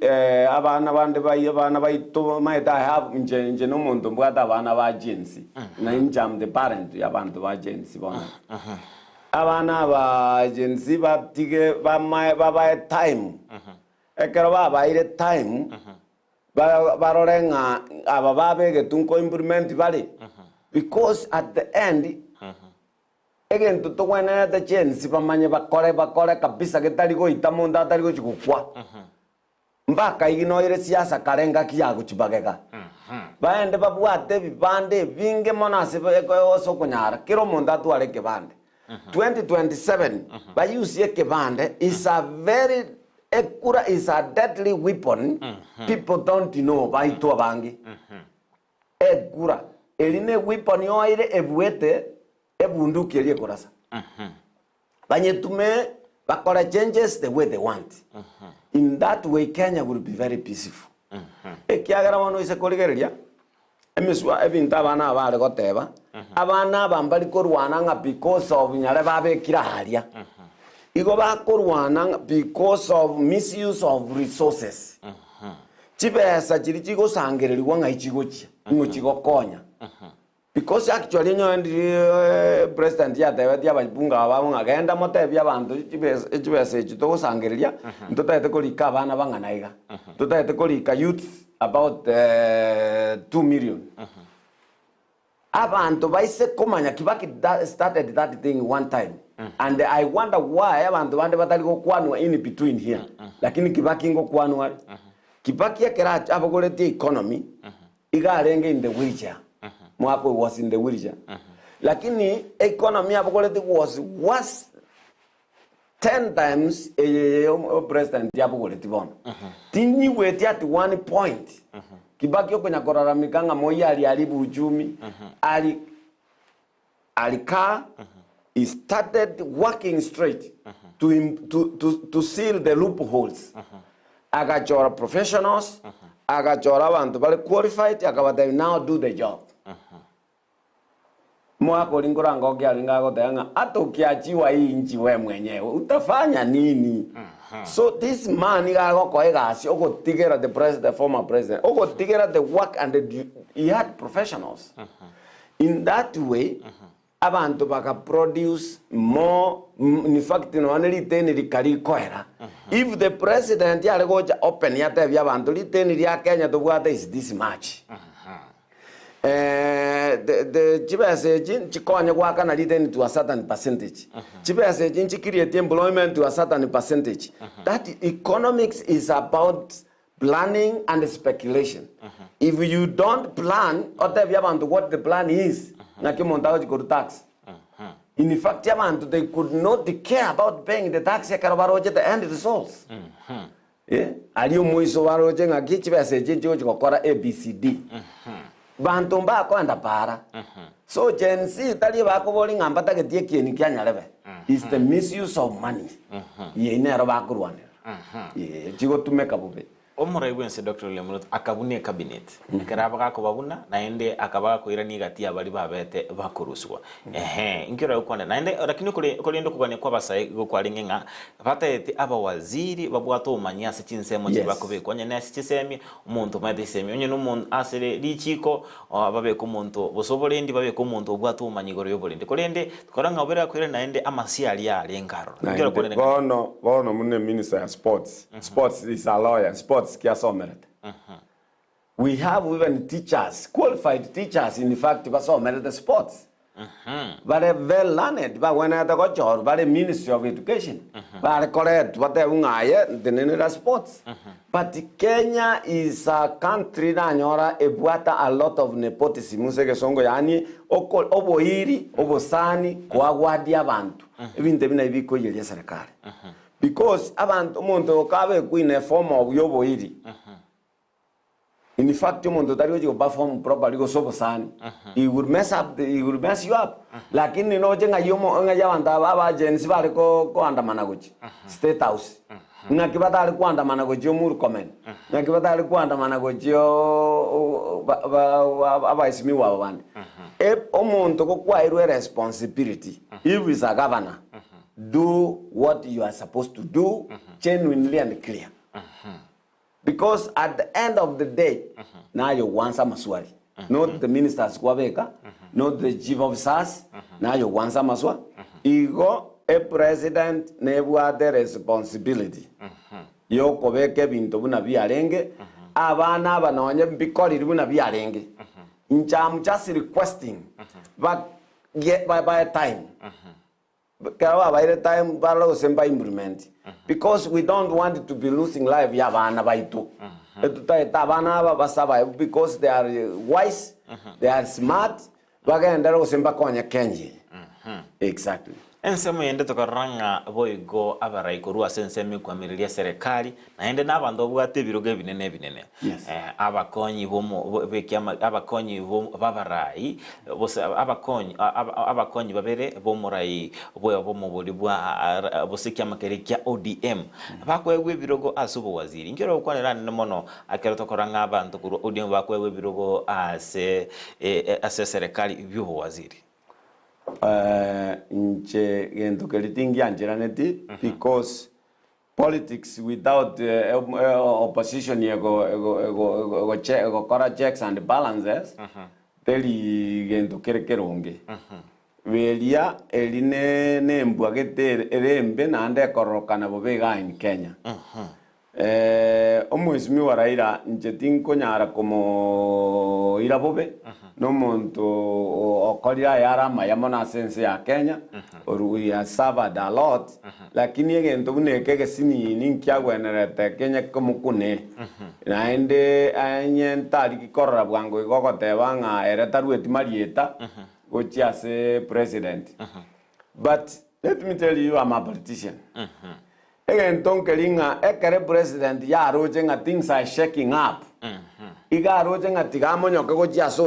abana bande abana baito maeta have nje no muntu mbwata abana ba agency na injam the parent yabantu ba agency bona abana ba agency batige ba time ekero ba ire time barorenga abababe getunko improvement bali because at the end again to when the chance bamanye bakore kabisa getali go itamunda atali go chikukwa mbaka iginoire siasa karenga kiyago chibageka baende babwate bibande binge monase oso kunyara kiro munda twale kebande 2027 bayusie kebande is a very ekura is a deadly weapon people don't know baito bangi ekura eline weapon yoire ebuete ebunduki elie korasa banyetume bakora changes the way they want in that way Kenya will be very peaceful ekiagara wano ise koligereria emiswa ebinta abana abale goteba abana bambali korwana nga because of nyare babe kiraharia igo bakorwana because of misuse of resources chibesa chiri chigo sangererwa nga ichigochi ngo chigokonya because actually president ya David ya babunga ababo agenda motebi abantu chibese chito sangereria ntotete kolika abana banganaiga ntotete kolika youth about 2 million abantu baise komanya Kibaki started that thing one time and I wonder why abantu bande batali go kwanwa in between here lakini Kibaki ngo kwanwa Kibaki yakera abagolete economy igarenge in the wheelchair mwako was in the wheelchair lakini economy abagolete was worse 10 times president yabagolete bono tinyi weti at one point Kibaki okonya koraramikanga moya alibu uchumi alika he started working straight to seal the loopholes agachora professionals agachora abantu bale qualified akabata now do the job mwako lingoranga okialinga gotanga atokiachiwa inji we mwenyewe utafanya nini so this man igagoko egasi ogotigera the president the former president ogotigera the work and he had professionals in that way abantu baka produce more in fact no one liteni likali koera if the president yale goja open yate bya abantu liteni lya Kenya to bwata is this much the chibese chikonya kwa kana liteni to a certain percentage chibese create employment to a certain percentage that economics is about planning and speculation if you don't plan ote bya abantu what the plan is na kimontago chikoru tax in fact yabantu they could not care about paying the tax yakarabaroje the end results aliyo muiso baroje ngaki chibese chincho chikokora ABCD bantu mbako andapara so Gen Z tali bako boli ngamba tagetie kieni kyanyarebe is the misuse of money ye inero bakurwanira ye chigo tumeka bube Omurai bwense Dr. William Ruto akabunie cabinet akaraba gako babuna naende akabaga koira ni gati abari babete bakuruswa inkira ukwane naende lakini kuri ndo kugane kwa basai gokwari ngenga batete aba waziri babwato umanya se chinsemo chibakobe kwanya na sichisemi umuntu mate semi onye no asere lichiko babe ko umuntu bosoborendi babe ko umuntu obwato umanyigoro yoborendi korende koranga obera kwira naende amasiali yali engaro inkira kone bono munne minister ya sports sports is a lawyer sports we have even teachers, qualified teachers, in fact, the sports. But well learned, but when I got job, but the Ministry of Education, but correct what they want, the sports. But Kenya is a country that a lot of nepotism. Museke songo yani oboiri, obosani, kuagwadia bantu. Even the binabiko yeli serikali. Because abantu umuntu kabe kuine form of yoboiri. In fact, umuntu tari ojo perform properly go sobo sani. He would mess you up. Lakini no jenga yomo nga yawanda baba jensi bale ko andamana gochi. State House. Nga kibata ali ko andamana gochi omuru comment. Nga kibata ali ko andamana gochi aba isimi wa bandi. Umuntu ko kwa irwe responsibility. If is a governor. Do what you are supposed to do genuinely and clear. Because at the end of the day, now you want some maswali. Not the ministers kwabeka, not the chief of SAS, now you want some maswali. Ego a president never the responsibility. Yo kobeke bintu buna biarenge, abana banonye bikori buna biarenge. I'm just requesting, but get by time. By the time Barlow Semba implement. Because we don't want to be losing life Yavana Baitu. Because they are wise, they are smart, Bagandaro Semba Konya Kenji. Exactly. Ensemo yende tokaranga boigo abarai kurua sensemi kwa miliria serikali na ende nabando bwate biroge binene abakonyi bomo bekyama abakonyi babarai bose abakonyi babere bomurai bomo bolibwa bosikya makerekya ODM bakwegwe birogo asubo waziri ngero kwanera nemono akero tokaranga abantu kuru ODM bakwegwe birogo ase serikali byo waziri. Nche gento kelitingi anjeraneti because politics without opposition ego checks and balances teli gento kerekeronge velia eline nembwagete erembe na ande korokana bobega in Kenya omwesimi wa Raila nche tinkonyara como irabobe no monto okoria yara mayamona sense ya Kenya we have suffered a lot lakini egento buneke sini ninkia gwenerete Kenya como kune na ende anyentari kikorra bwango igogoteba nga eretarueti marieta gochi ase president but let me tell you I'm a politician egento kelinga ekere president ya roje nga things are shaking up iga roje nga tigamonyoke gochi aso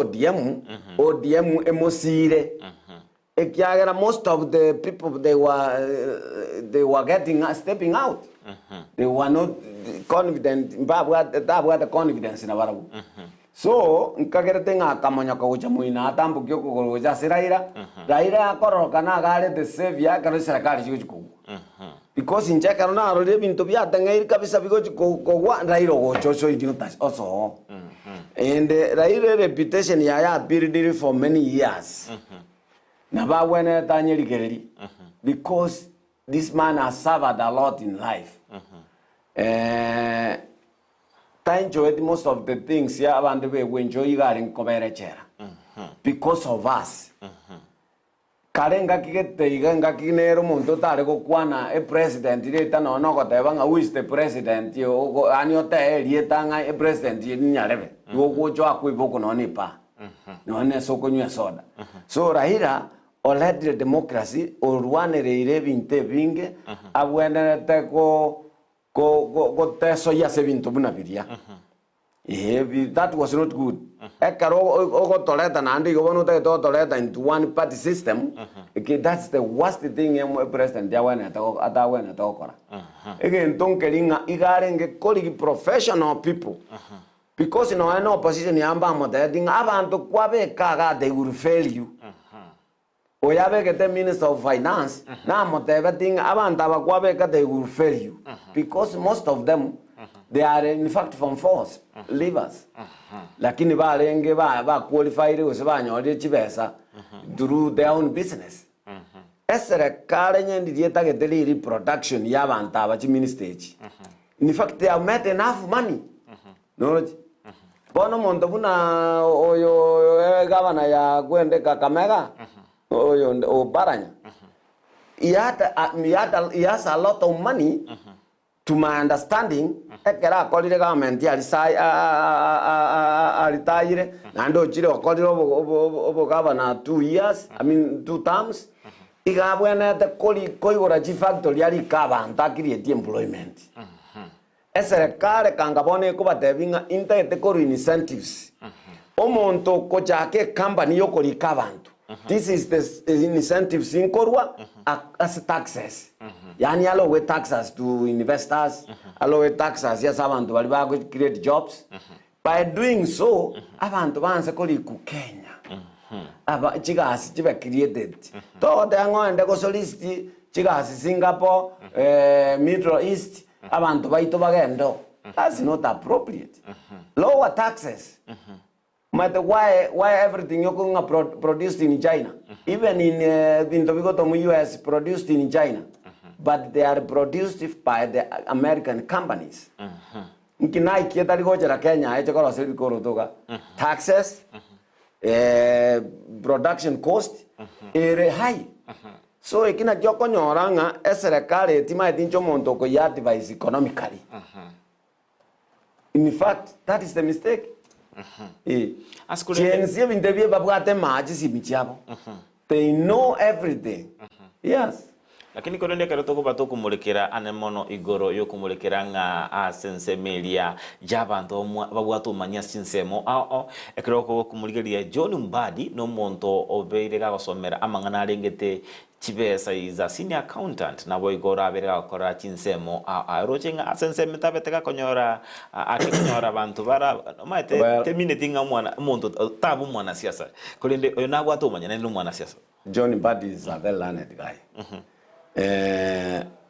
ODM emosire ekiagera most of the people they were getting stepping out they were not confident babwa the confidence na barabu so nkagera tenga kamonyoka gocha muina atambu kyoko gocha siraira Raira akoroka na gale the savior karo serikali chiko because in Czech na role bintu bya tangair kabisa bigochi kogwa Raira gocho so idiotas also and Raira reputation ya build for many years na ba wena tanyeli gereri because this man has suffered a lot in life enjoyed most of the things ya abantu be enjoy garing koberechera because of us karenga kigete igenga kinero muntu tare gukwana president ireta no goteba nga who is the president yo ani ote tanga president nyarebe gogocho akwiboko no nipa no ne sokonywa soda so Raila already democracy orwanereire binte binge abwenerete go teso ya se bintu bunabiria That was not good. Eko toleta na andi gobono te toleta into one party system. Okay, that's the worst thing president yawena atawena tokora. Again, tonkeringa igarenge koligi professional people. Because in no opposition yamba modeding abantu kwabe kaga they will fail you. Oyabe get minister of finance na modevating abantu abakwabe ka they will fail you. Because most of them they are in fact from force leavers. Lakini balenge ba qualified usibanyore chibesa through their own business. Serikali nyendi dieta geteli production y'abantu abachi ministage. In fact they have made enough money. No. Bono monto buna oyo governor ya Gwende Kakamega oyo Obaranya. He has a lot of money. To my understanding, ekera kolire government ya retire nando chire okolire obo governor 2 years, I mean 2 terms. Igabwene te koigora chi factory yali kabanta create employment. Serikali kangabone ko batebinga intete ko incentives. Omonto ko chake company yokori kabantu. This is the incentives in Korwa as taxes. Yani allow taxes to investors, allow taxes yes abantu bali ba create jobs. By doing so, abantu banse koli ku Kenya. Aba chigas chiba created. To the ngo ko solisti chigas Singapore, Middle East, abantu baito bagendo. That's not appropriate. Lower taxes. Matter why everything you're going to produced in China, even in the US produced in China, but they are produced by the American companies. Kinai kieta ligoja Kenya echakora siri korotoga taxes, production cost, high. So ikina kyoko nyoranga serikali tima etincho monto ko ya advise economically. In fact, that is the mistake. They know everything. Yes. Lakini kolende karoto ko bato kumulekera anemono igoro yo kumulekera nga asensemelia jabanto babwato manya sinsemo ekroko kumuligeria John Mbadi no monto obeire ga gosomera amangana arengete chibesa iza senior accountant na boigora abere gakora chinsemo arochenga asenseme tabeteka konyora akikonyora bantu bara maite terminate nga mwana monto tabu mwana siasa kolende oyo nagwato manya neno mwana siasa. John Mbadi is a well learned guy.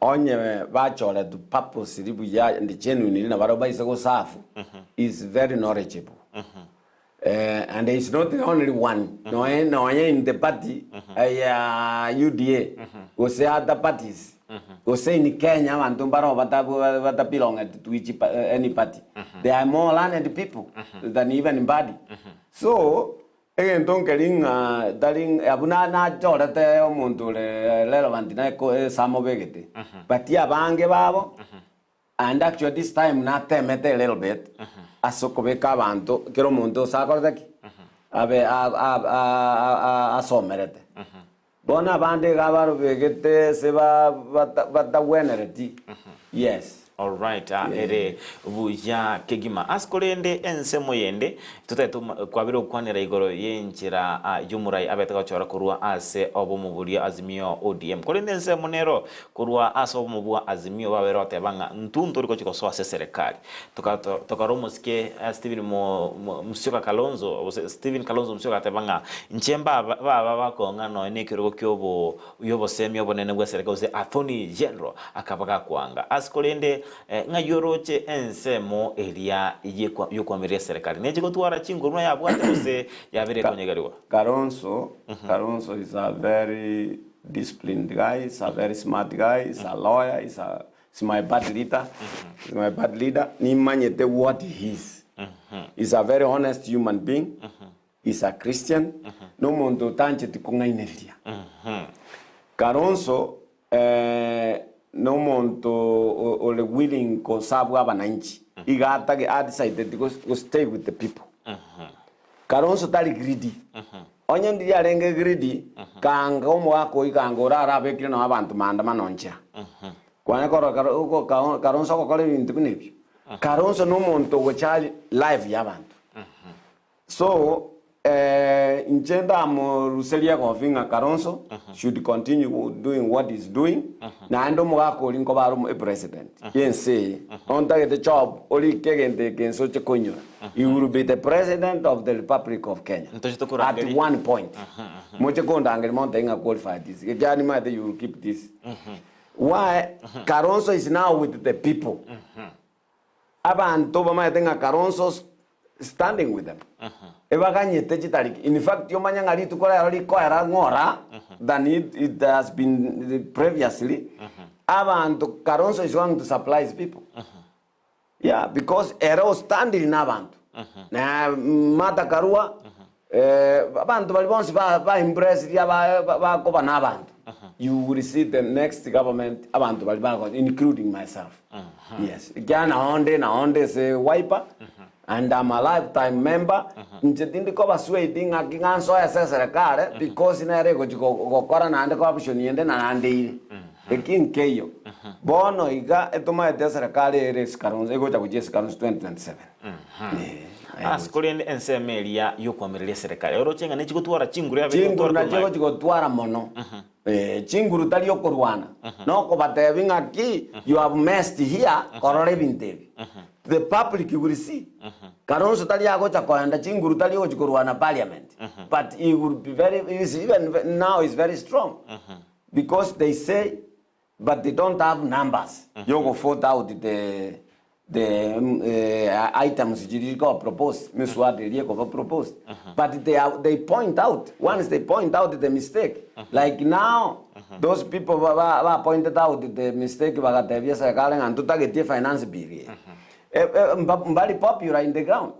Onye bachole to purpose ribu ya and genuine na baroba isego safu is very knowledgeable. And he's not the only one. No in the party UDA go say other parties go say in Kenya and Tumbaro but belong to which any party. They are more learned people than even Mbadi. So again, don't getting darling abuna na jora te omuntu le relevant na ko samo begete. But ya bange babo. And actually this time na temete a little bit. Asoko beka bantu kero muntu sakorda ki. Abe a somerete. Bona bande gabaro begete se ba bata wenereti. Yes. All right, ere buya kegima askolende ensemo yende tutetu kwabiro kwanera igoro yenchira yumurai abetaka chora kurua ase obo mubulia Azimio ODM kolende ensemo nero kurua ase obo mubua Azimio babero tebanga ntunto riko chiko so ase serikali tokaromoske Steven Musyoka Kalonzo Steven Kalonzo Musyoka tebanga nchemba baba konga no nekiro kyobo yobo semyo bonene gwa serikali se Attorney General akabaga kwanga askolende nga yoroche ensemo elia yokwamiria serikali neje gotwara chingurwa yabwate ose yabere konyegariwa. Kalonzo is a very disciplined guy, he's a very smart guy, he's a lawyer, he's my bad leader. He's my bad leader. Ni manyete what he is. He's a very honest human being. He's a Christian. No mondo tanche tikunga inelia. Kalonzo no monto ole willing ko sabu abananchi igata ge decided to stay with the people. Kalonzo tali greedy. Onye ndi yarenge greedy kanga omwako ikangora arabe kino abantu manda manoncha. Kwana koro Kalonzo ko kole bintu binebyo Karonso no monto gochali live yabantu. So Inchenda Ruselia Confinga Karonso should continue doing what he's doing. Na ando mwako linko baru president. Yense on target the job oli kegente kenso chekonyo. He will be the president of the Republic of Kenya. At one point. Moche konda angel mountain qualified this. Jani ma you will keep this. Why Karonso is now with the people. Abantu bama tenga Karonso standing with them. In fact, you manyangari to ngora than it has been previously. Abantu Karonso is going to supply his people. Yeah, because Ero standing in Abantu. Na Mata Karua, Abantu Balbons ba impress ba koba na Abantu. You will see the next government Abantu Balbon, including myself. Yes. Again, na onde say wiper. And I'm a lifetime member. Nchitindi koba sweating akinganso ya serikali because inare go kora na ande ko option yende na ande ile. Ekin keyo. Bono iga etoma ya serikali ere Karonso ego cha kujesi Karonso 2027. Askoli ensemelia yokwamiria serikali. Oro chenga nechi gutwara chinguru ya chinguru na chego chigotwara mono. Chinguru tali yokorwana. No ko batebinga ki you have messed here korore bintebi. The public will see. Karonso tali yago cha kwenda chinguru tali yogo chikorwana parliament. But he will be even now is very strong. Because they say but they don't have numbers. Yogo fought out the items Jirigo proposed, Miswa Diego proposed. But they point out, once they point out the mistake, like now, those people pointed out the mistake and to target the finance bill. Mbali popular in the ground.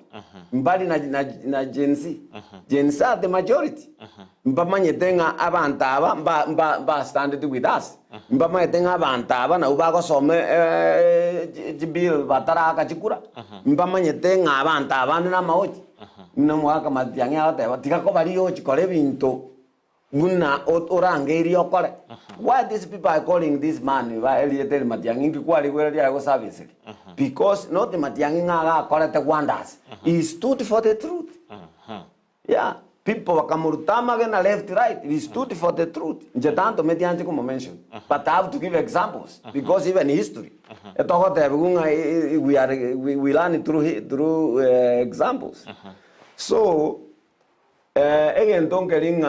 Mbali na Gen Z. Gen Z are the majority. Mbamanye tenga abantaba mba standard with us. Mbamanye tenga abantaba na ubago some bill batara akachikura. Mbamanye tenga abantaba na maoji. Mnamwaka matiangi ate tikako bariyo chikole binto. Muna orange okole. Why these people are calling this man Eliatel Matiangi kwali kweli ya service? Because not the Matiangi nga kole te wonders. He stood for the truth. Yeah, people wakamurutama gena left right. He stood for the truth. Njetanto Metiangi como mention. But I have to give examples because even history. We learn through examples. So again don't getting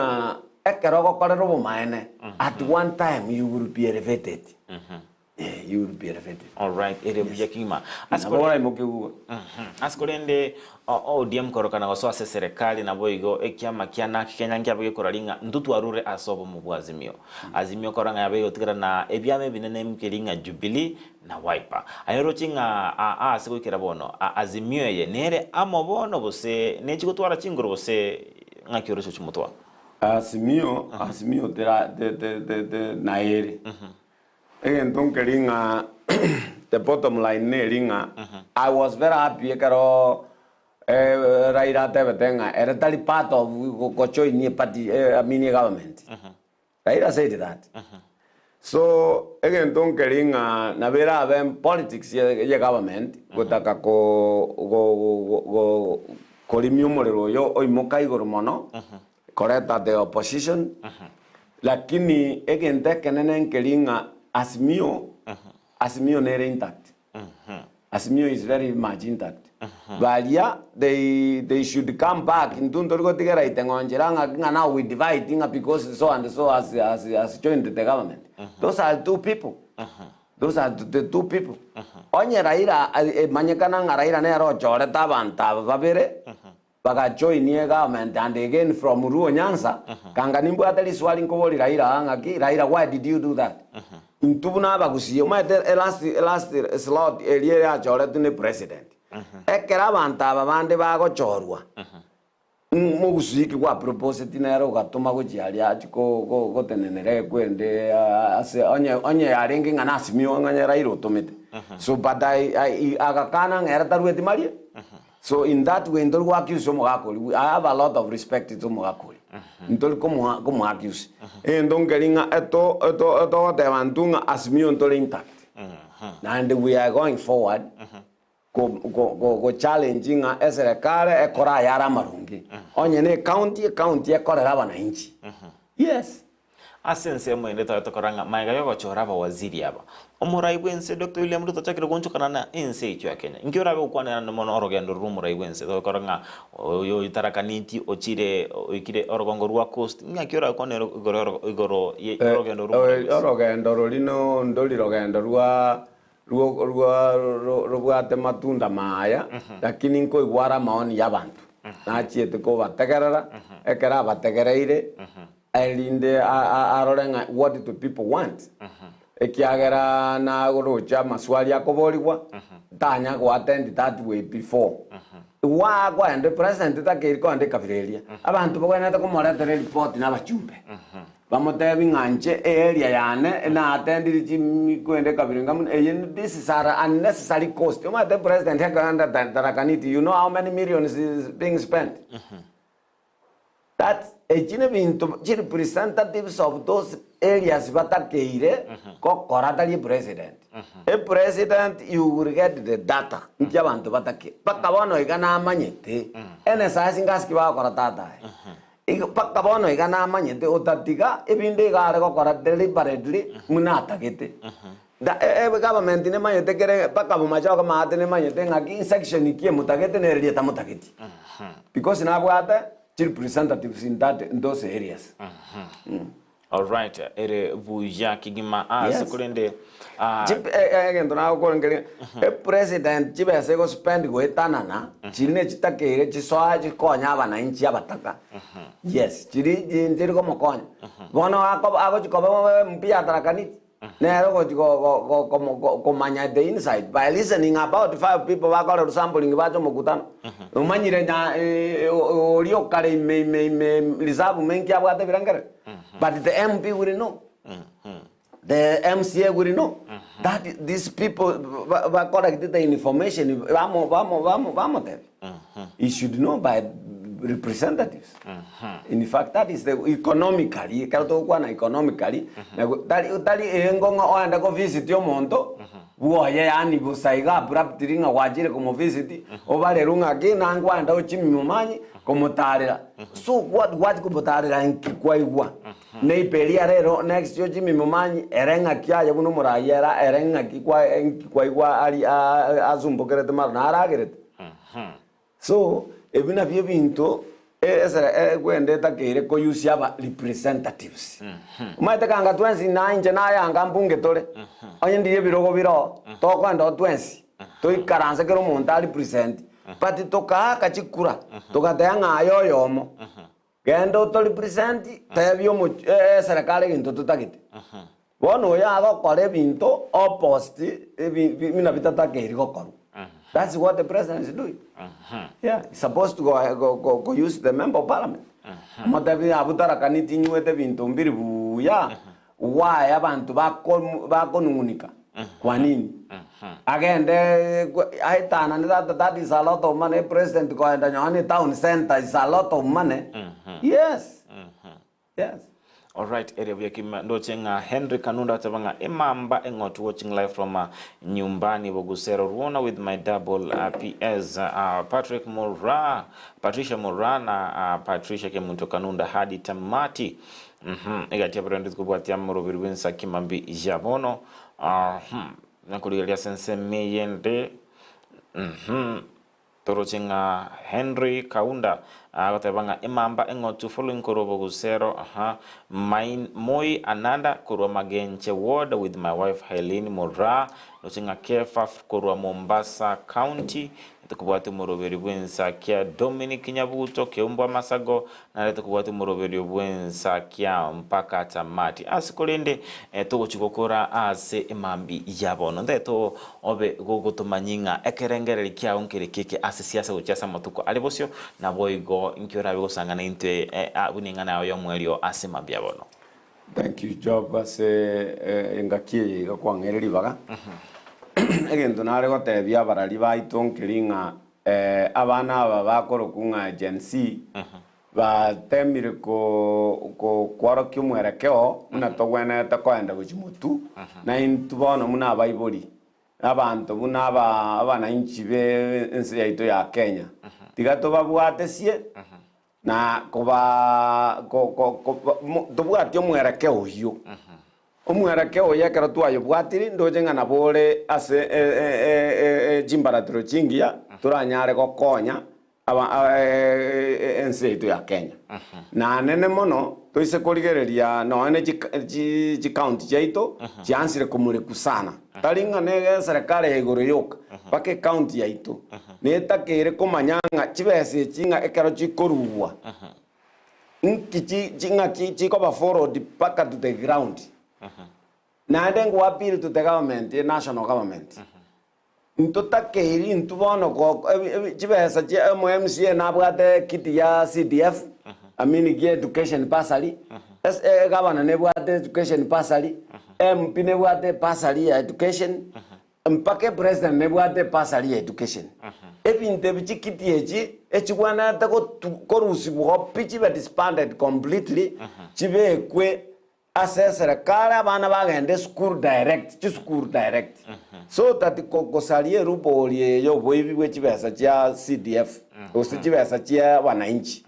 at one time you will be elevated. Yeah, you will be elevated. All right, Kima. Askolende ODM koroka na waswase serikali na boigo ekiama kiana Kenya nkiabege koralinga ndutu arure asobo mu Azimio. Azimio koranga yabego tigara na ebyame binene mkilinga Jubilee na Wiper. Ayoro chinga asiko kirabono Azimio ye nere amobono bose nechigutwara chinguru bose ngakiorosho chumutwa. Azimio de naere. Again, ringa the bottom line ringa. I was very happy karo Raila Tevetenga eretali part of Kochoi ni party mini government. Raila said that. So again, ringa na vera avem politics ye government kutaka go kolimio molero yo oimokai goromono. Correct the opposition. Lakini egente kenenen kelinga Azimio nere intact. Azimio is very much intact. But yeah, they should come back in Tundorgo Tigara Itengonjeranga now we dividing because so and so has joined the government. Those are two people. Those are the two people. Onye Raila Manyakanang Raila Nero Choreta Banta Babere. Baga join near government and again from Ruo Nyansa, Kanganimbu Atali Swalling Kowali Raila, why did you do that? In Tubuna Bagusi, you might last slot earlier Jordan president. Ekeravanta Bavande Bago Chorua. Musiki wa proposed in Eroga Tomaguchi go tenere quende as onye ringing and ask me on a rairo to meet. So, but I Agakanang Erta with Maria. So in that way, I have a lot of respect to Murakuli. Como accuse. And don't getting eto de Vantunga as me until intact. And we are going forward. go challenging serikali ekora yara marungi onye ne county ekorera wananchi. Yes. Asense mwende tokoranga maiga yogo choraba waziri aba omurai bwense Dr. William Ruto chakira gonchukana na ense ichu ya Kenya ngiora gukwana na mono orogendo rumurai bwense tokoranga yo itarakaniti ochire ikire orogongo rwa coast nyakiora kone igoro orogendo rumurai orogendo rulino ndoli rogendo rwa matunda maya lakini nko igwara maoni y'abantu nachiete ko bategerera ekera bategereire elinde arorenga what do people want ekiagera na gorocha maswali akoborigwa tanya go attend that way before wa and the president takiriko ande kafireria abantu bagwena ko morete report na bachumbe bamotebi nganje area yane na attend kwende kafiringa this is an unnecessary cost the president hakanda tarakaniti you know how many millions is being spent. That representatives of those areas batakeire kokoratali president. A president you will get the data. Njabantu batake. Pakabono igana amanyete. NSA singaski ba koratata. Pakabono igana amanyete otatiga ebinde gare kokora deliberately munatakete. The government in my take Pakabumaja Martin in my thing section ikie mutagete ne rieta mutageti. Because in Aguata representatives in those areas. All right, ere buja kigima sekulende again na ko ngere president chibe se go spend go etanana chine chitakere chisoa chikonya abananchi abataka. Yes, chiri ndiri ko mokonya. Bono ako chikoba mpia tarakaniti. Nero go manya the inside by listening about 5 people ba ko sampling ba cho mokutano. Umanyire na orio kare me lizabu menki abate birangare. But the MP will know. The MCA will know that these people ba collect the information vamos there. He should know by representatives. In fact, that is the economically, economically, that engonga oanda go visit your monto, buoye yani busaiga praptiringa wajire como visit, ovalerunga again angwanda ochimi mumanyi como tarera. So what kubotarera nkikwaigwa. Nei periarero next yo chimi mumanyi erenga kya yabuno murayera erenga kikwaigwa ali azumbokere marna aragerete. So ebina byo bintu gwende takere ko use aba representatives umaite kanga 29 na yanga mbunge tole onye ndiye birogo biro to kwenda 20 to ikaranze kero monta represent but to ka chikura to katanga ayo yomo gendo to represent tebyo mu serikali gintu tutagite bono ya go kore bintu opposite mina bitatakere go koru. That's what the president is doing. Yeah, he's supposed to go use the member of parliament. Motabi abutara kaniti nyuete bintu mbiri buya. Why abantu bako nungunika. Kwa nini? Again, that is a lot of money. President go and the town center is a lot of money. Yes. Yes. All right, area yakima ndochenga Henry Kanunda tabanga emamba engot watching live from nyumbani Bogusero Ruona with my double PS Patricia Mora na Patricia Kemunto Kanunda hadi tamati. Igatia brandi kubwatia murobiri wensa kimambi jabono. Nakuligalia sense meyende. Torochenga Henry Kaunda agotabanga emamba engotu following korobo gusero moi ananda kurwa magenche ward with my wife Helene Mora nochenga Kefa kurwa Mombasa County tukubwatu moroberi bwensa kia Dominic Nyabuto Keumbwa Masago na tukubwatu moroberi bwensa kia mpaka tamati asikolende tugochikokora ase emambi yabono ndeto obe gogotomanyinga ekerengere kia onkere keke ase siasa gochasa matuko alibosio na boigo inkiora bigosangana inte buningana yo mwelio ase mambi yabono. Thank you Job ase ngakie gakwangereri baga egento nare gotebia barari baitonkiringa abana aba bakorokunga agency batemire ko kwaro mwerekeo muna togwene takwenda guchimutu na intubono muna baibori abantu buna abananchi be ensi yaitu ya Kenya tiga tubabwatesie na kuba tubwatio mwerekeo hiyo umwerekeo yekera twayo bwatiri ndoje ngana bore ase jimbaratiro chingia turanyare gokonya ensi yaitu ya Kenya na nene mono toise kurigereria no ene ji county jaito chiansire kumuliku sana taringa nege serikali ya iguru yoka pake county yaito netakire kumanyanga chibese chinga ekero chikorugwa nki chinga chikoba forward paka to the ground na ndengo appeal to the government, the national government ntotakiri ntubono ko chibesa che MMCA na bwate kiti ya CDF amini gi education pasali governor ne bwate education pasali MP ne bwate pasali ya education mpake president ne bwate pasali ya education ebinte bichikiti echigwana ta ko rusi bwo pichi be disbanded completely chibe kwe assessor kala bana bagende school direct so that kosalie rubolie yo boibi we chibesa cha CDF chibesa cha wananchi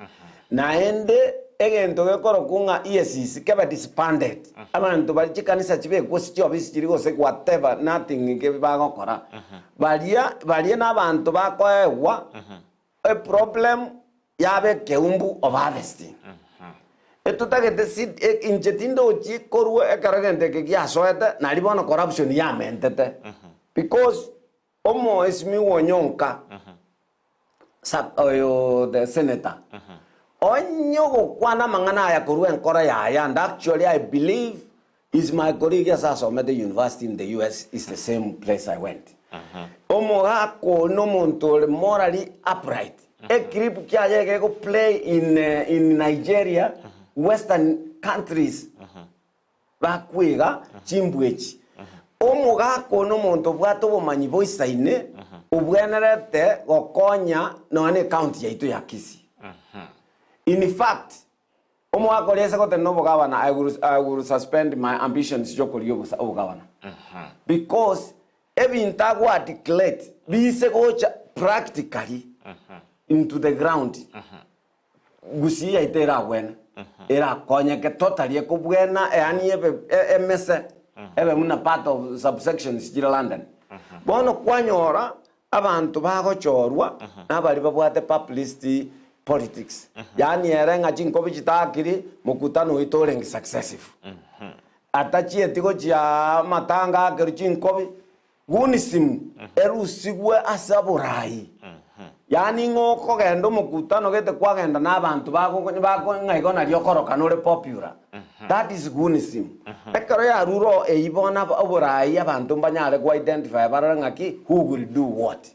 na ende egento gekoro kunga EACC keba disbanded abantu bali chikanisa chibe kwesi obisi chiri gose whatever nothing ke bagokora balia n'abantu bakoewa a problem yabe keumbu of harvesting etutagete inchetindo chi koru ekaragente ke yasoete na libono corruption ya mentete because omo esmi wonyonka the senator onyogo kwana mangana ya koru enkora ya and actually I believe is my colleague as at the university in the US is the same place I went omo hako no monto morally upright a grip kya go play in Nigeria Western countries bakwega chimbwechi omuga kono monto bwato bomanyi boisaine ubwenerete gokonya none county yaitu ya Kisii in fact omuga kolesa ko tenobo gavana I will suspend my ambitions jokolio o gavana because ebintagwa declare bise gocha practically into the ground gusi yaitera wena era konya ke totally ko bwena yani emese ebe muna part of subsections jira London bono kwanyora abantu bagochorwa nabali babwate publicity politics yani erenga chinko bichitakiri mukutano itorengi successive atachi etiko cha matanga keru chinko gunisim erusigwe asaburai yani ngoko gendo mukutano gete kwagenda n'abantu bako ngaigona lyokoroka nore popular that is gunism ekero ya ruro eibona oburai abantu mbanyare ku identify barangaki who will do what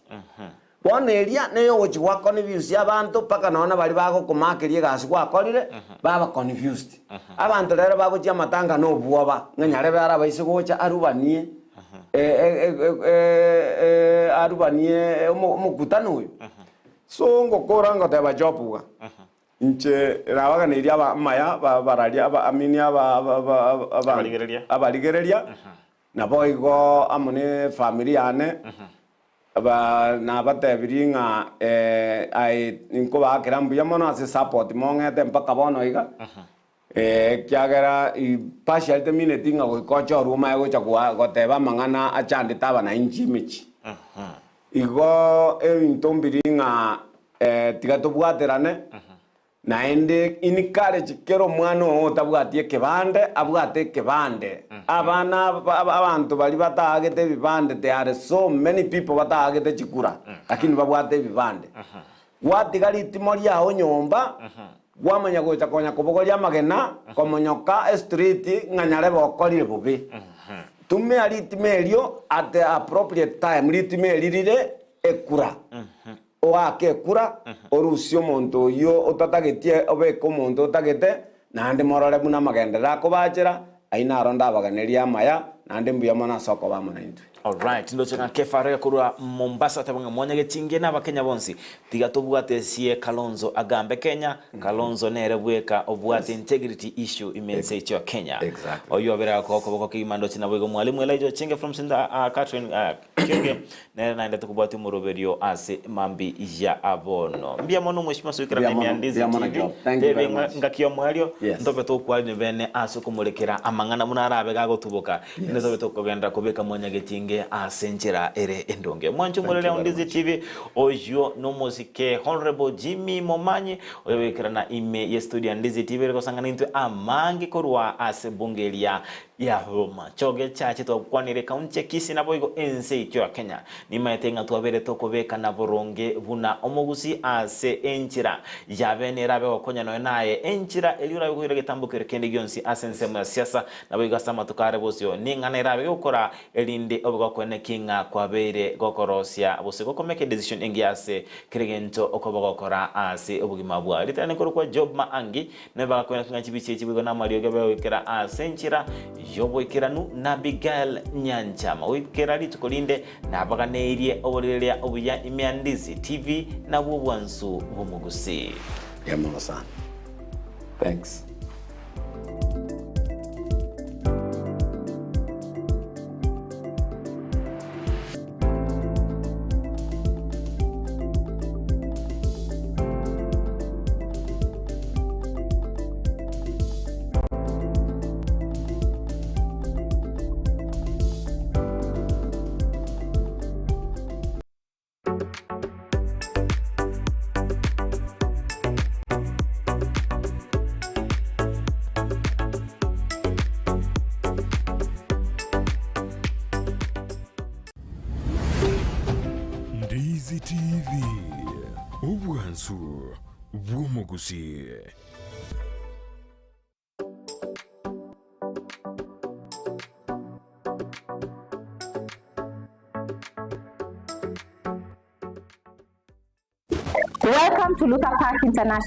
one area neyo gochwa confuse abantu paka naona bali bako kumakerie gasi kwa kolire baba confused abantu rero bako chia matanga no buoba nganyare bara baise gocha arubanie arubanie mukutano uyu so ngokora ngoteba jobuga nche rawaga ni ria maya bararia amini abaligereria na boigo amone familia ane na batebiringa ai inko bakira mbuya mono ase support mongete mpaka bono iga kiagera partial terminate nga gokocha ruma ego chakwa goteba mangana achande taba na inchi michi igo intombiringa tigato bwaterane na ende inikare chikero mwano otabwatie kebande abwate kebande abana abantu bali batagete bibande there are so many people batagete chikura lakini babwate bibande watigari timori yaho nyomba gwamanya gocha konya kubogoria magena komonyoka street nganyare bokorire bubi tume aritimerio at the appropriate time ritimeririre ekura oake ekura orusio monto yo otatagetie obeko monto otagete nande morore buna magendera ko bachera aina ronda baganeria maya nande mbuya mona soko bamona intwe Alright, ndo changa kefare kurwa Mombasa tabanga mwanya getinge na bakenya bonsi tiga tobwate sie Kalonzo agambe Kenya Kalonzo nere bweka obwate integrity issue imense cho Kenya. Exactly. Oyo bera ko kimando china bwego mwalimu Elijah Chinge from Sinda Catherine Kinge nere naenda tukubwate muroberio ase mambi ya abono mbia mono mweshima sukira ni miandizi TV ngakio mwalio ndobe to kwali ne bene aso kumulekera amangana munarabe gago tuboka nezo to kugenda kubeka mwanya getinge asenjera ere endonge mwancho mulele on Ndizi TV ojo no muzike Honorable Jimmy Momanyi oyekera na ime ye studio Ndizi TV reko sangana into amangi korwa ase bungelia ya Roma choge chache to kwanire kaunti kisi na boigo ense cyo Kenya ni maetenga twabere to kubeka na boronge buna omugusi ase enjira yabenera be okonya no naye enjira eliura bikuire getambukire kende gyonsi asense mu siasa na boigo sama tukare bosyo ninganera be ukora elinde obuga kwene kinga kwabere gokorosia bose gokomeke decision engiase kiregento okoboga okora ase obugima bwa litane korwa job maangi neba kwene kinga chibiche chibigo na Mario gabe okera ase enjira yobo ikiranu na Bigal Nyanchama wikera litukolinde na baganerie obolelia obuya imiandizi TV na bubwansu bumugusi Mama san. Thanks. Ndizi TV obwansu bw'omugusi. Welcome to Luka Park International.